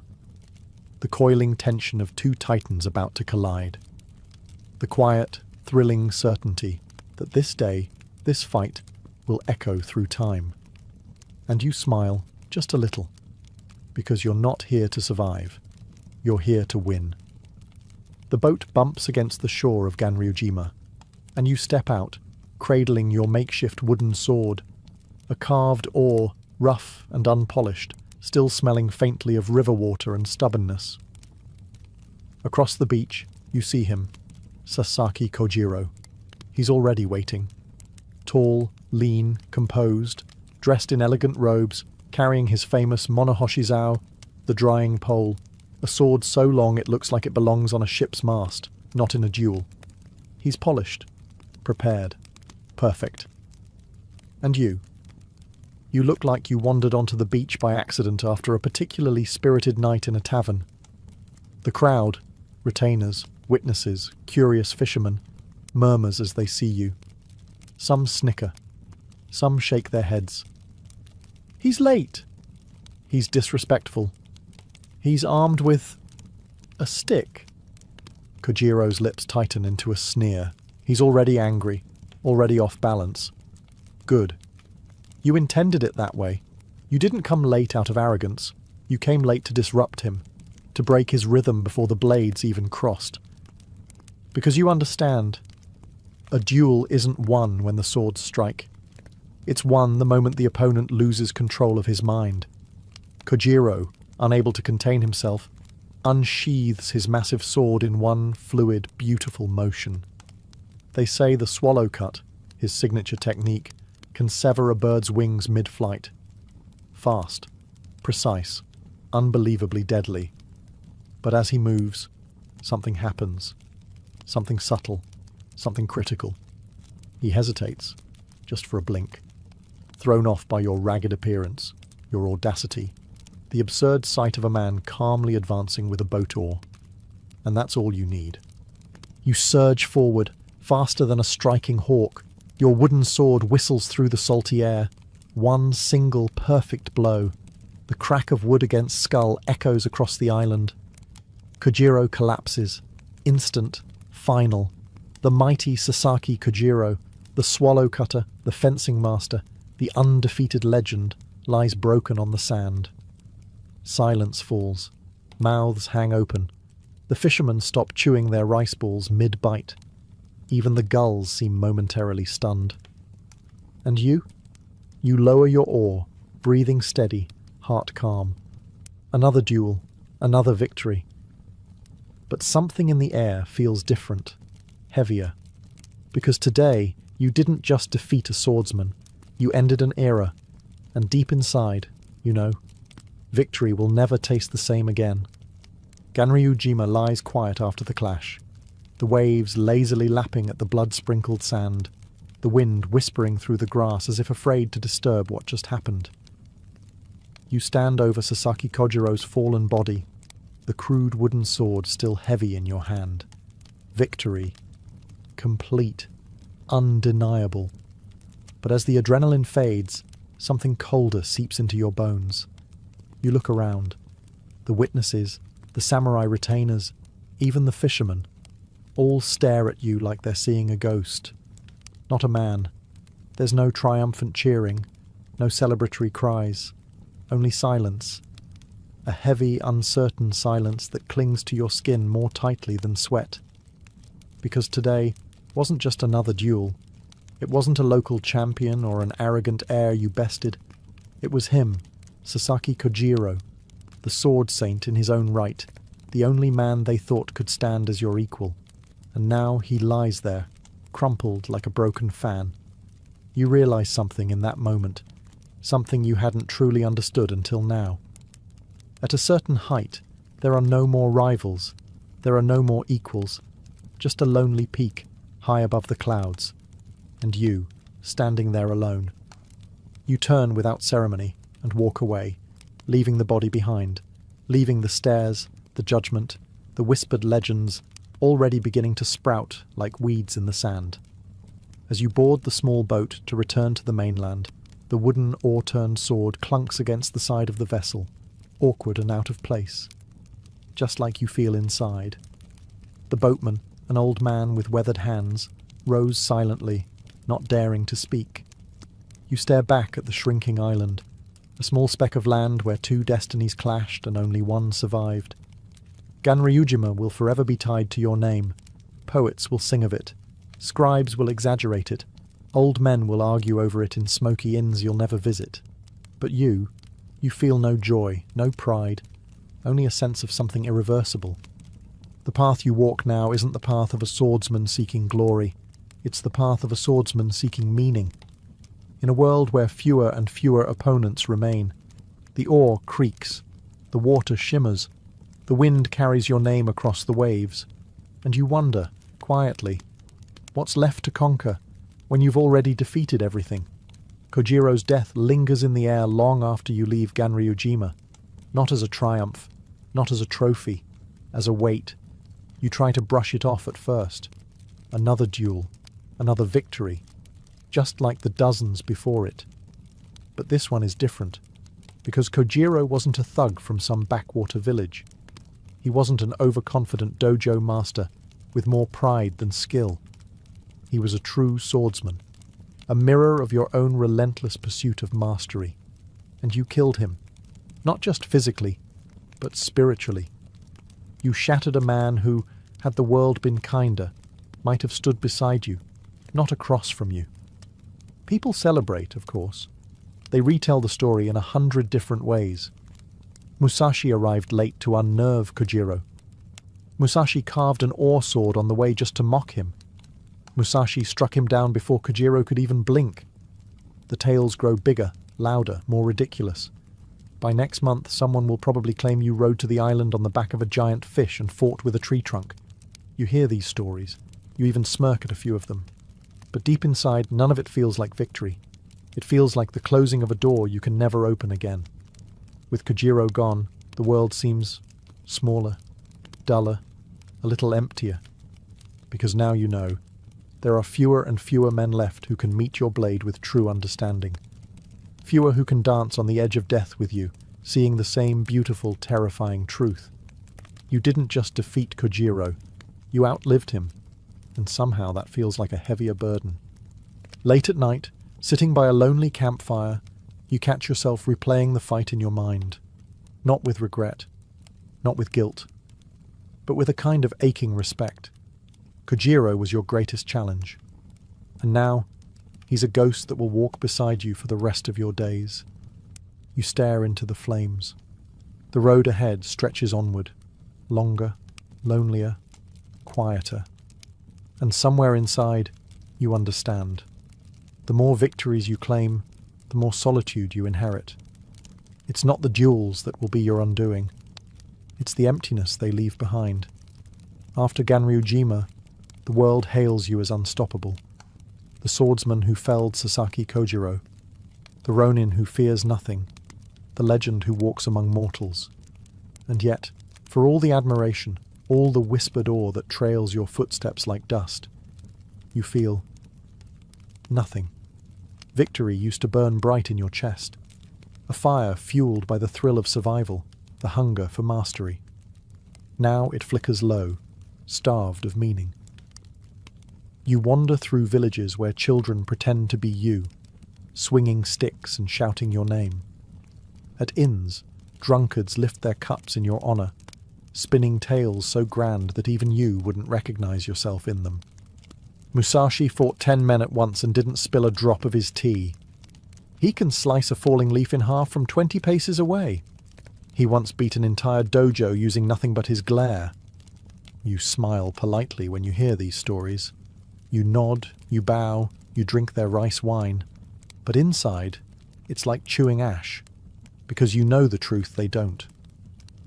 The coiling tension of two titans about to collide. The quiet, thrilling certainty that this day, this fight, will echo through time. And you smile, just a little, because you're not here to survive. You're here to win. The boat bumps against the shore of Ganryujima, and you step out, cradling your makeshift wooden sword, a carved oar, rough and unpolished, still smelling faintly of river water and stubbornness. Across the beach, you see him, Sasaki Kojiro. He's already waiting. Tall, lean, composed, dressed in elegant robes, carrying his famous monohoshizao, the drying pole, a sword so long it looks like it belongs on a ship's mast, not in a duel. He's polished, prepared, perfect. And you? You look like you wandered onto the beach by accident after a particularly spirited night in a tavern. The crowd, retainers, witnesses, curious fishermen, murmurs as they see you. Some snicker. Some shake their heads. He's late. He's disrespectful. He's armed with a stick. Kojiro's lips tighten into a sneer. He's already angry, already off balance. Good. You intended it that way. You didn't come late out of arrogance. You came late to disrupt him, to break his rhythm before the blades even crossed. Because you understand, a duel isn't won when the swords strike. It's won the moment the opponent loses control of his mind. Kojiro, unable to contain himself, unsheathes his massive sword in one fluid, beautiful motion. They say the swallow cut, his signature technique, can sever a bird's wings mid-flight. Fast, precise, unbelievably deadly. But as he moves, something happens. Something subtle, something critical. He hesitates, just for a blink. Thrown off by your ragged appearance, your audacity, the absurd sight of a man calmly advancing with a boat oar. And that's all you need. You surge forward, faster than a striking hawk. Your wooden sword whistles through the salty air. One single perfect blow. The crack of wood against skull echoes across the island. Kojiro collapses. Instant. Final. The mighty Sasaki Kojiro, the swallow cutter, the fencing master, the undefeated legend, lies broken on the sand. Silence falls. Mouths hang open. The fishermen stop chewing their rice balls mid-bite. Even the gulls seem momentarily stunned. And you? You lower your oar, breathing steady, heart calm. Another duel, another victory. But something in the air feels different, heavier. Because today, you didn't just defeat a swordsman, you ended an era. And deep inside, you know, victory will never taste the same again. Ganryujima lies quiet after the clash, the waves lazily lapping at the blood-sprinkled sand, the wind whispering through the grass as if afraid to disturb what just happened. You stand over Sasaki Kojiro's fallen body, the crude wooden sword still heavy in your hand. Victory. Complete. Undeniable. But as the adrenaline fades, something colder seeps into your bones. You look around. The witnesses, the samurai retainers, even the fishermen, all stare at you like they're seeing a ghost. Not a man. There's no triumphant cheering, no celebratory cries, only silence. A heavy, uncertain silence that clings to your skin more tightly than sweat. Because today wasn't just another duel. It wasn't a local champion or an arrogant heir you bested. It was him, Sasaki Kojiro, the sword saint in his own right, the only man they thought could stand as your equal. And now he lies there, crumpled like a broken fan. You realize something in that moment, something you hadn't truly understood until now. At a certain height, there are no more rivals, there are no more equals, just a lonely peak, high above the clouds, and you, standing there alone. You turn without ceremony and walk away, leaving the body behind, leaving the stares, the judgment, the whispered legends, already beginning to sprout like weeds in the sand. As you board the small boat to return to the mainland, the wooden oar-turned sword clunks against the side of the vessel, awkward and out of place, just like you feel inside. The boatman, an old man with weathered hands, rows silently, not daring to speak. You stare back at the shrinking island, a small speck of land where two destinies clashed and only one survived. Ganryujima will forever be tied to your name. Poets will sing of it. Scribes will exaggerate it. Old men will argue over it in smoky inns you'll never visit. But you feel no joy, no pride, only a sense of something irreversible. The path you walk now isn't the path of a swordsman seeking glory. It's the path of a swordsman seeking meaning. In a world where fewer and fewer opponents remain, the oar creaks, the water shimmers, the wind carries your name across the waves, and you wonder, quietly, what's left to conquer when you've already defeated everything? Kojiro's death lingers in the air long after you leave Ganryujima, not as a triumph, not as a trophy, as a weight. You try to brush it off at first. Another duel, another victory, just like the dozens before it. But this one is different, because Kojiro wasn't a thug from some backwater village. He wasn't an overconfident dojo master with more pride than skill. He was a true swordsman, a mirror of your own relentless pursuit of mastery. And you killed him, not just physically, but spiritually. You shattered a man who, had the world been kinder, might have stood beside you, not across from you. People celebrate, of course. They retell the story in 100 different ways. Musashi arrived late to unnerve Kojiro. Musashi carved an ore sword on the way just to mock him. Musashi struck him down before Kojiro could even blink. The tales grow bigger, louder, more ridiculous. By next month, someone will probably claim you rode to the island on the back of a giant fish and fought with a tree trunk. You hear these stories. You even smirk at a few of them. But deep inside, none of it feels like victory. It feels like the closing of a door you can never open again. With Kojiro gone, the world seems smaller, duller, a little emptier. Because now you know, there are fewer and fewer men left who can meet your blade with true understanding. Fewer who can dance on the edge of death with you, seeing the same beautiful, terrifying truth. You didn't just defeat Kojiro, you outlived him, and somehow that feels like a heavier burden. Late at night, sitting by a lonely campfire, you catch yourself replaying the fight in your mind. Not with regret, not with guilt, but with a kind of aching respect. Kojiro was your greatest challenge. And now, he's a ghost that will walk beside you for the rest of your days. You stare into the flames. The road ahead stretches onward, longer, lonelier, quieter. And somewhere inside, you understand. The more victories you claim, the more solitude you inherit. It's not the duels that will be your undoing. It's the emptiness they leave behind. After Ganryujima, the world hails you as unstoppable. The swordsman who felled Sasaki Kojiro. The ronin who fears nothing. The legend who walks among mortals. And yet, for all the admiration, all the whispered awe that trails your footsteps like dust, you feel nothing. Victory used to burn bright in your chest. A fire fueled by the thrill of survival, the hunger for mastery. Now it flickers low, starved of meaning. You wander through villages where children pretend to be you, swinging sticks and shouting your name. At inns, drunkards lift their cups in your honor, spinning tales so grand that even you wouldn't recognize yourself in them. Musashi fought 10 men at once and didn't spill a drop of his tea. He can slice a falling leaf in half from 20 paces away. He once beat an entire dojo using nothing but his glare. You smile politely when you hear these stories. You nod, you bow, you drink their rice wine. But inside, it's like chewing ash, because you know the truth they don't.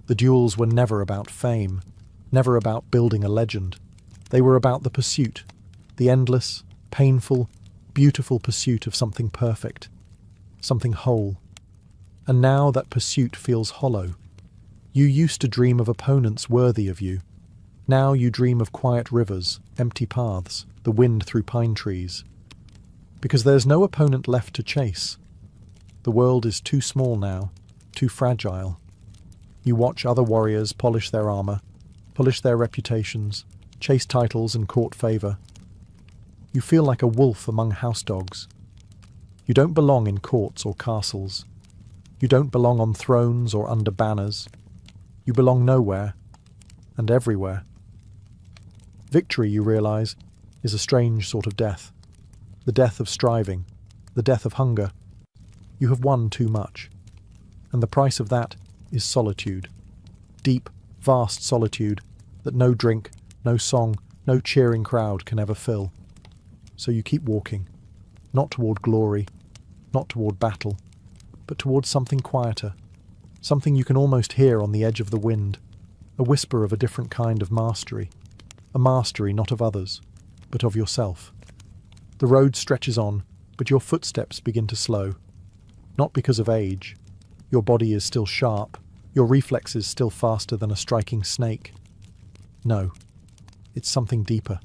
The duels were never about fame, never about building a legend. They were about the pursuit, the endless, painful, beautiful pursuit of something perfect, something whole. And now that pursuit feels hollow. You used to dream of opponents worthy of you. Now you dream of quiet rivers, empty paths, the wind through pine trees. Because there's no opponent left to chase. The world is too small now, too fragile. You watch other warriors polish their armor, polish their reputations, chase titles and court favor. You feel like a wolf among house dogs. You don't belong in courts or castles. You don't belong on thrones or under banners. You belong nowhere, and everywhere. Victory, you realize, is a strange sort of death. The death of striving, the death of hunger. You have won too much. And the price of that is solitude. Deep, vast solitude that no drink, no song, no cheering crowd can ever fill. So you keep walking, not toward glory, not toward battle, but towards something quieter, something you can almost hear on the edge of the wind, a whisper of a different kind of mastery, a mastery not of others, but of yourself. The road stretches on, but your footsteps begin to slow, not because of age. Your body is still sharp, your reflexes still faster than a striking snake. No, it's something deeper,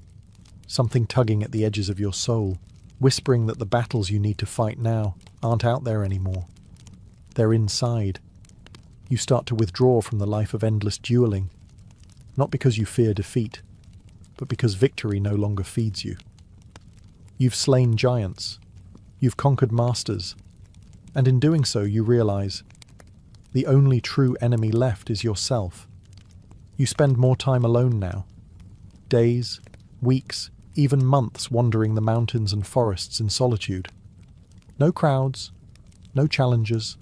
something tugging at the edges of your soul, whispering that the battles you need to fight now aren't out there anymore. They're inside. You start to withdraw from the life of endless dueling, not because you fear defeat, but because victory no longer feeds you. You've slain giants, you've conquered masters, and in doing so you realize the only true enemy left is yourself. You spend more time alone now, days, weeks, even months wandering the mountains and forests in solitude. No crowds, no challengers,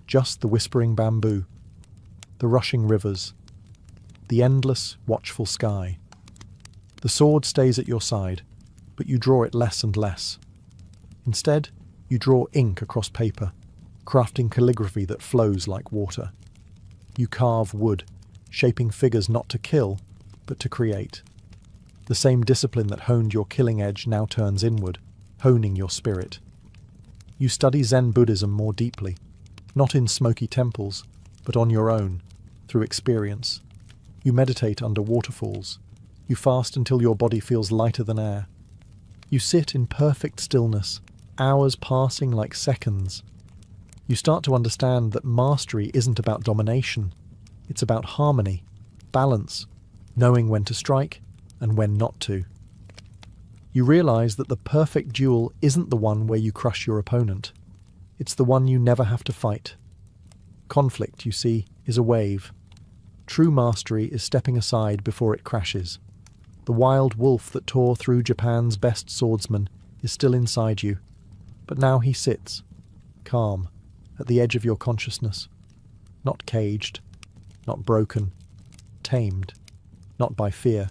just the whispering bamboo, the rushing rivers, the endless, watchful sky. The sword stays at your side, but you draw it less and less. Instead, you draw ink across paper, crafting calligraphy that flows like water. You carve wood, shaping figures not to kill, but to create. The same discipline that honed your killing edge now turns inward, honing your spirit. You study Zen Buddhism more deeply, not in smoky temples, but on your own, through experience. You meditate under waterfalls. You fast until your body feels lighter than air. You sit in perfect stillness, hours passing like seconds. You start to understand that mastery isn't about domination. It's about harmony, balance, knowing when to strike and when not to. You realize that the perfect duel isn't the one where you crush your opponent. It's the one you never have to fight. Conflict, you see, is a wave. True mastery is stepping aside before it crashes. The wild wolf that tore through Japan's best swordsman is still inside you, but now he sits, calm, at the edge of your consciousness, not caged, not broken, tamed, not by fear,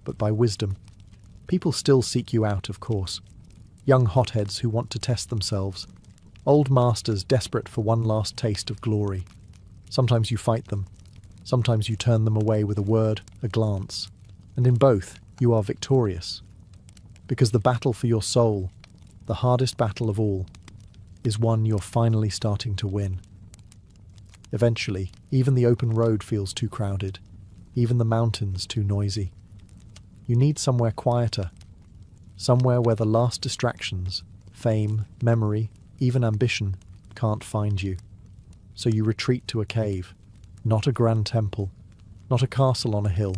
but by wisdom. People still seek you out, of course. Young hotheads who want to test themselves. Old masters desperate for one last taste of glory. Sometimes you fight them. Sometimes you turn them away with a word, a glance. And in both, you are victorious. Because the battle for your soul, the hardest battle of all, is one you're finally starting to win. Eventually, even the open road feels too crowded, even the mountains too noisy. You need somewhere quieter, somewhere where the last distractions, fame, memory, even ambition, can't find you. So you retreat to a cave, not a grand temple, not a castle on a hill,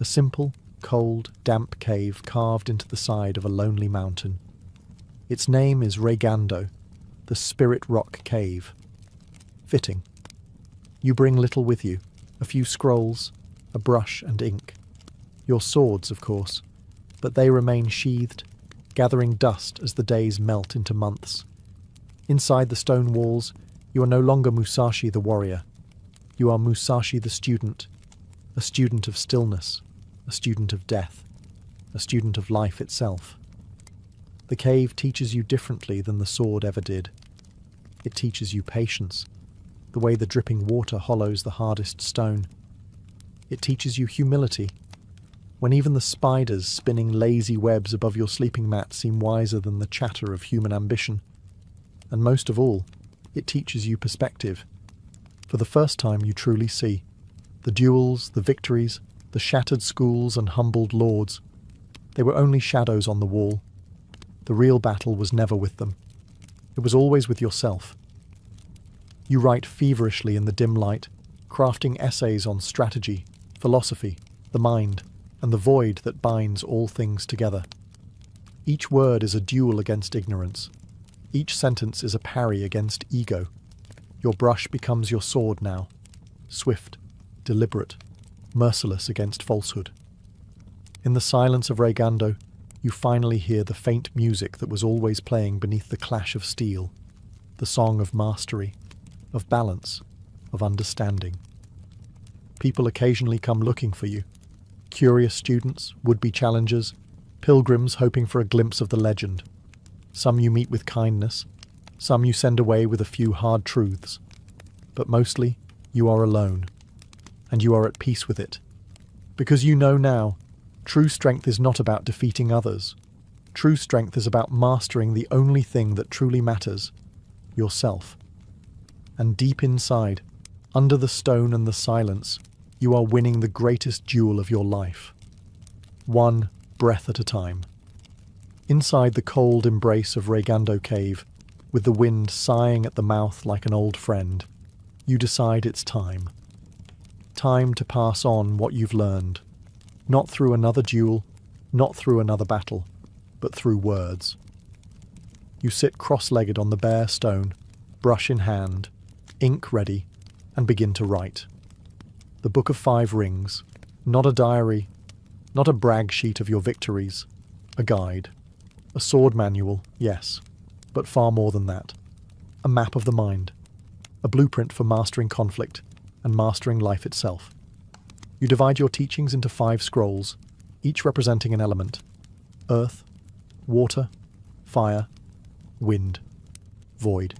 a simple, cold, damp cave carved into the side of a lonely mountain. Its name is Reigando, the Spirit Rock Cave. Fitting. You bring little with you, a few scrolls, a brush and ink. Your swords, of course, but they remain sheathed, gathering dust as the days melt into months. Inside the stone walls, you are no longer Musashi the warrior. You are Musashi the student, a student of stillness, a student of death, a student of life itself. The cave teaches you differently than the sword ever did. It teaches you patience, the way the dripping water hollows the hardest stone. It teaches you humility, when even the spiders spinning lazy webs above your sleeping mat seem wiser than the chatter of human ambition. And most of all, it teaches you perspective. For the first time you truly see the duels, the victories, the shattered schools and humbled lords. They were only shadows on the wall. The real battle was never with them. It was always with yourself. You write feverishly in the dim light, crafting essays on strategy, philosophy, the mind, and the void that binds all things together. Each word is a duel against ignorance. Each sentence is a parry against ego. Your brush becomes your sword now, swift, deliberate, merciless against falsehood. In the silence of Reigando, you finally hear the faint music that was always playing beneath the clash of steel, the song of mastery, of balance, of understanding. People occasionally come looking for you. Curious students, would-be challengers, pilgrims hoping for a glimpse of the legend. Some you meet with kindness, some you send away with a few hard truths. But mostly, you are alone, and you are at peace with it. Because you know now, true strength is not about defeating others. True strength is about mastering the only thing that truly matters, yourself. And deep inside, under the stone and the silence, you are winning the greatest duel of your life. One breath at a time. Inside the cold embrace of Regando Cave, with the wind sighing at the mouth like an old friend, you decide it's time. Time to pass on what you've learned. Not through another duel, not through another battle, but through words. You sit cross-legged on the bare stone, brush in hand, ink ready, and begin to write. The Book of 5 Rings, not a diary, not a brag sheet of your victories, a guide. A sword manual, yes, but far more than that. A map of the mind. A blueprint for mastering conflict and mastering life itself. You divide your teachings into 5 scrolls, each representing an element. Earth, water, fire, wind, void.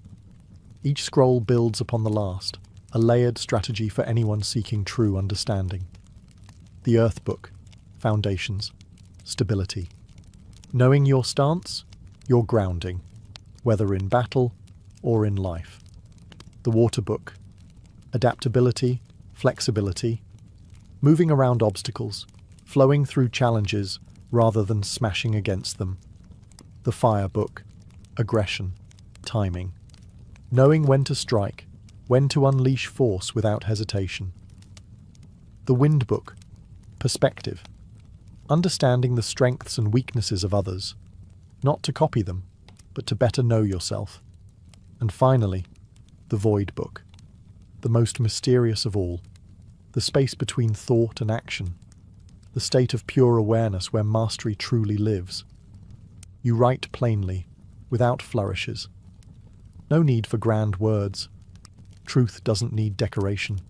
Each scroll builds upon the last, a layered strategy for anyone seeking true understanding. The Earth Book, Foundations, Stability. Knowing your stance, your grounding, whether in battle or in life. The Water Book, Adaptability, Flexibility, moving around obstacles, flowing through challenges rather than smashing against them. The Fire Book, Aggression, Timing, knowing when to strike, when to unleash force without hesitation. The Wind Book, Perspective, understanding the strengths and weaknesses of others, not to copy them, but to better know yourself. And finally, the Void Book, the most mysterious of all, the space between thought and action, the state of pure awareness where mastery truly lives. You write plainly, without flourishes. No need for grand words. Truth doesn't need decoration.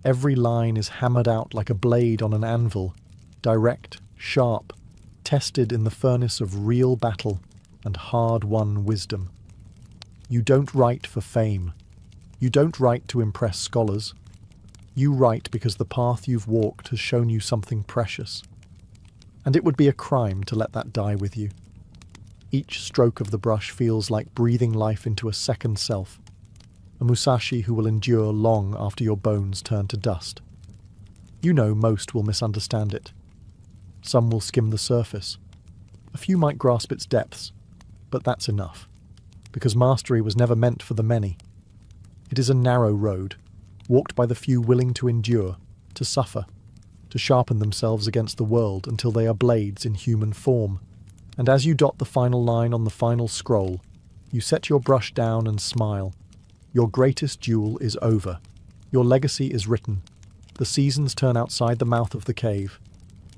Every line is hammered out like a blade on an anvil, direct, sharp, tested in the furnace of real battle and hard-won wisdom. You don't write for fame. You don't write to impress scholars. You write because the path you've walked has shown you something precious. And it would be a crime to let that die with you. Each stroke of the brush feels like breathing life into a second self, a Musashi who will endure long after your bones turn to dust. You know most will misunderstand it. Some will skim the surface. A few might grasp its depths, but that's enough, because mastery was never meant for the many. It is a narrow road, walked by the few willing to endure, to suffer, to sharpen themselves against the world until they are blades in human form. And as you dot the final line on the final scroll, you set your brush down and smile. Your greatest duel is over. Your legacy is written. The seasons turn outside the mouth of the cave.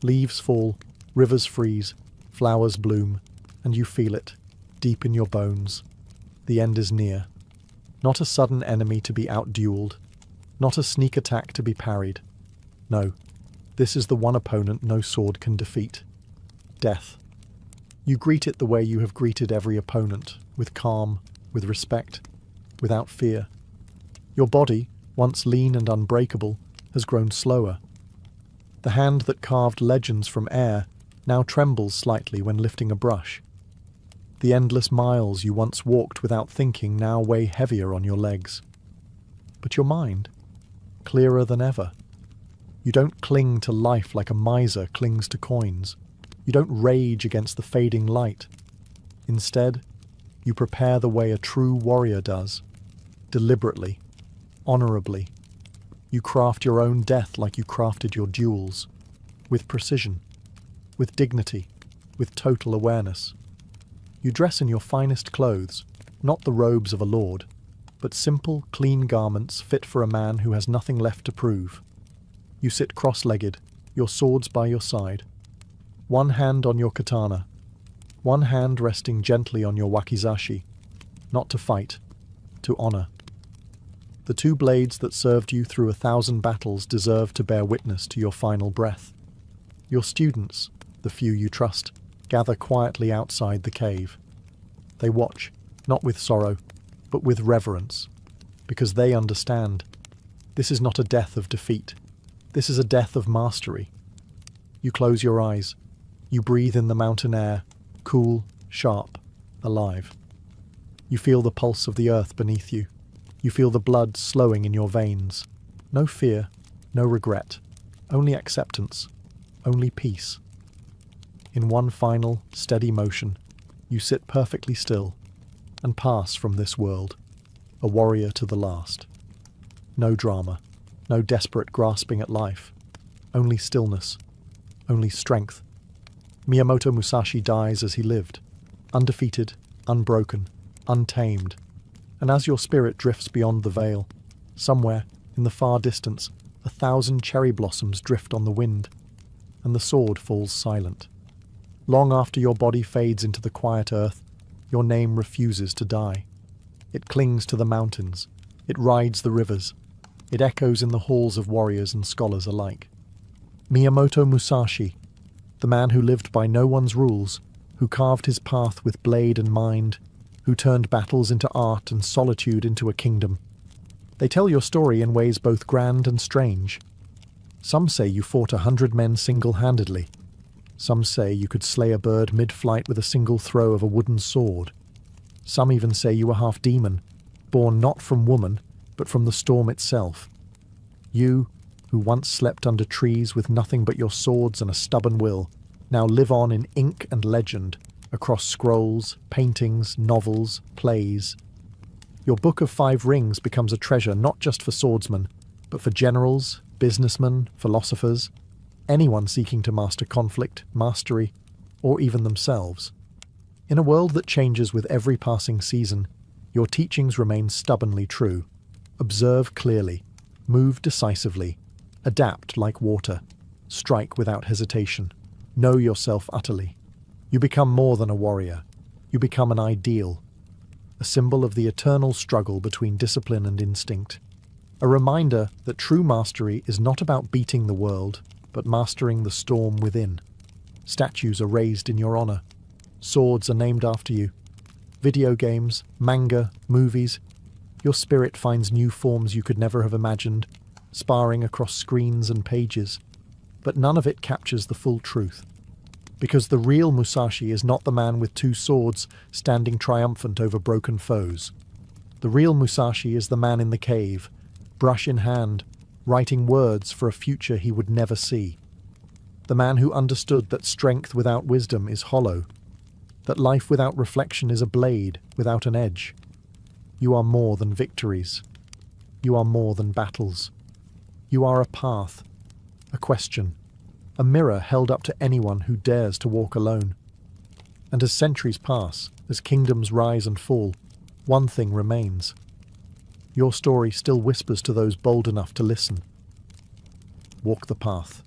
Leaves fall, rivers freeze, flowers bloom, and you feel it, deep in your bones. The end is near. Not a sudden enemy to be outdueled, not a sneak attack to be parried. No, this is the one opponent no sword can defeat. Death. You greet it the way you have greeted every opponent, with calm, with respect, without fear. Your body, once lean and unbreakable, has grown slower. The hand that carved legends from air now trembles slightly when lifting a brush. The endless miles you once walked without thinking now weigh heavier on your legs. But your mind, clearer than ever. You don't cling to life like a miser clings to coins. You don't rage against the fading light. Instead, you prepare the way a true warrior does, deliberately, honorably. You craft your own death like you crafted your duels, with precision, with dignity, with total awareness. You dress in your finest clothes, not the robes of a lord, but simple, clean garments fit for a man who has nothing left to prove. You sit cross-legged, your swords by your side, one hand on your katana, one hand resting gently on your wakizashi, not to fight, to honor. The 2 blades that served you through 1,000 battles deserve to bear witness to your final breath. Your students, the few you trust, gather quietly outside the cave. They watch, not with sorrow, but with reverence, because they understand. This is not a death of defeat. This is a death of mastery. You close your eyes. You breathe in the mountain air, cool, sharp, alive. You feel the pulse of the earth beneath you. You feel the blood slowing in your veins. No fear, no regret, only acceptance, only peace. In one final, steady motion, you sit perfectly still and pass from this world, a warrior to the last. No drama, no desperate grasping at life, only stillness, only strength. Miyamoto Musashi dies as he lived, undefeated, unbroken, untamed. And as your spirit drifts beyond the veil, somewhere, in the far distance, 1,000 cherry blossoms drift on the wind, and the sword falls silent. Long after your body fades into the quiet earth, your name refuses to die. It clings to the mountains, it rides the rivers, it echoes in the halls of warriors and scholars alike. Miyamoto Musashi, the man who lived by no one's rules, who carved his path with blade and mind, who turned battles into art and solitude into a kingdom. They tell your story in ways both grand and strange. Some say you fought 100 men single-handedly. Some say you could slay a bird mid-flight with a single throw of a wooden sword. Some even say you were half demon, born not from woman, but from the storm itself. You, who once slept under trees with nothing but your swords and a stubborn will, now live on in ink and legend, across scrolls, paintings, novels, plays. Your Book of 5 Rings becomes a treasure not just for swordsmen, but for generals, businessmen, philosophers, anyone seeking to master conflict, mastery, or even themselves. In a world that changes with every passing season, your teachings remain stubbornly true. Observe clearly, move decisively, adapt like water, strike without hesitation, know yourself utterly. You become more than a warrior. You become an ideal, a symbol of the eternal struggle between discipline and instinct. A reminder that true mastery is not about beating the world, but mastering the storm within. Statues are raised in your honor. Swords are named after you. Video games, manga, movies. Your spirit finds new forms you could never have imagined, sparring across screens and pages. But none of it captures the full truth. Because the real Musashi is not the man with 2 swords standing triumphant over broken foes. The real Musashi is the man in the cave, brush in hand, writing words for a future he would never see. The man who understood that strength without wisdom is hollow, that life without reflection is a blade without an edge. You are more than victories. You are more than battles. You are a path, a question, a mirror held up to anyone who dares to walk alone. And as centuries pass, as kingdoms rise and fall, one thing remains. Your story still whispers to those bold enough to listen. Walk the path.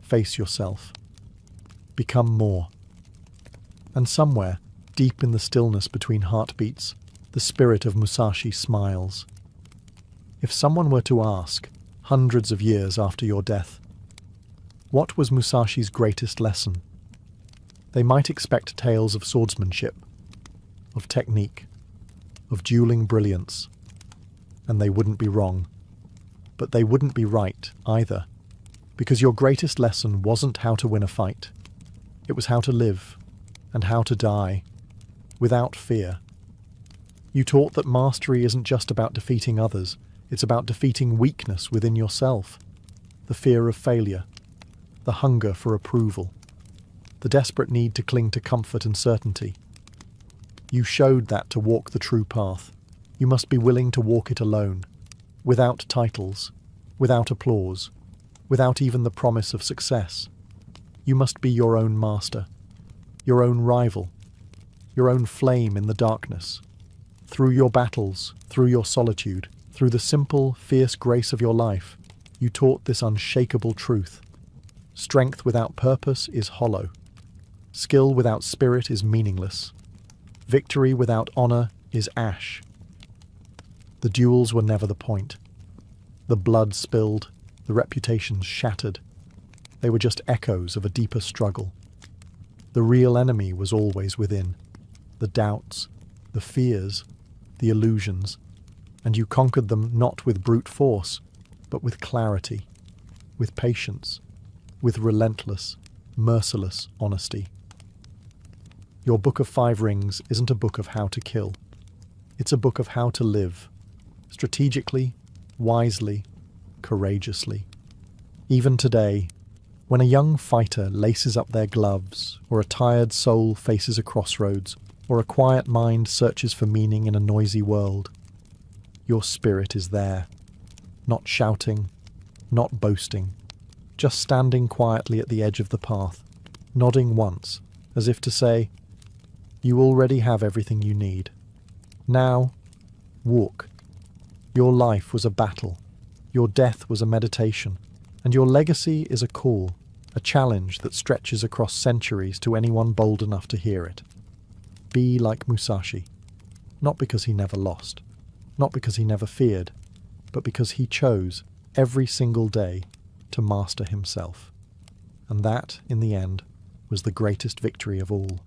Face yourself. Become more. And somewhere, deep in the stillness between heartbeats, the spirit of Musashi smiles. If someone were to ask, hundreds of years after your death, what was Musashi's greatest lesson? They might expect tales of swordsmanship, of technique, of dueling brilliance, and they wouldn't be wrong. But they wouldn't be right either, because your greatest lesson wasn't how to win a fight. It was how to live, and how to die, without fear. You taught that mastery isn't just about defeating others, it's about defeating weakness within yourself, the fear of failure, the hunger for approval, the desperate need to cling to comfort and certainty. You showed that to walk the true path, you must be willing to walk it alone, without titles, without applause, without even the promise of success. You must be your own master, your own rival, your own flame in the darkness. Through your battles, through your solitude, through the simple, fierce grace of your life, you taught this unshakable truth. Strength without purpose is hollow. Skill without spirit is meaningless. Victory without honor is ash. The duels were never the point. The blood spilled, the reputations shattered. They were just echoes of a deeper struggle. The real enemy was always within. The doubts, the fears, the illusions, and you conquered them not with brute force, but with clarity, with patience, with relentless, merciless honesty. Your Book of Five Rings isn't a book of how to kill. It's a book of how to live, strategically, wisely, courageously. Even today, when a young fighter laces up their gloves, or a tired soul faces a crossroads, or a quiet mind searches for meaning in a noisy world, your spirit is there, not shouting, not boasting, just standing quietly at the edge of the path, nodding once, as if to say, "You already have everything you need. Now, walk." Your life was a battle, your death was a meditation, and your legacy is a call, a challenge that stretches across centuries to anyone bold enough to hear it. Be like Musashi, not because he never lost, not because he never feared, but because he chose, every single day, to master himself. And that, in the end, was the greatest victory of all.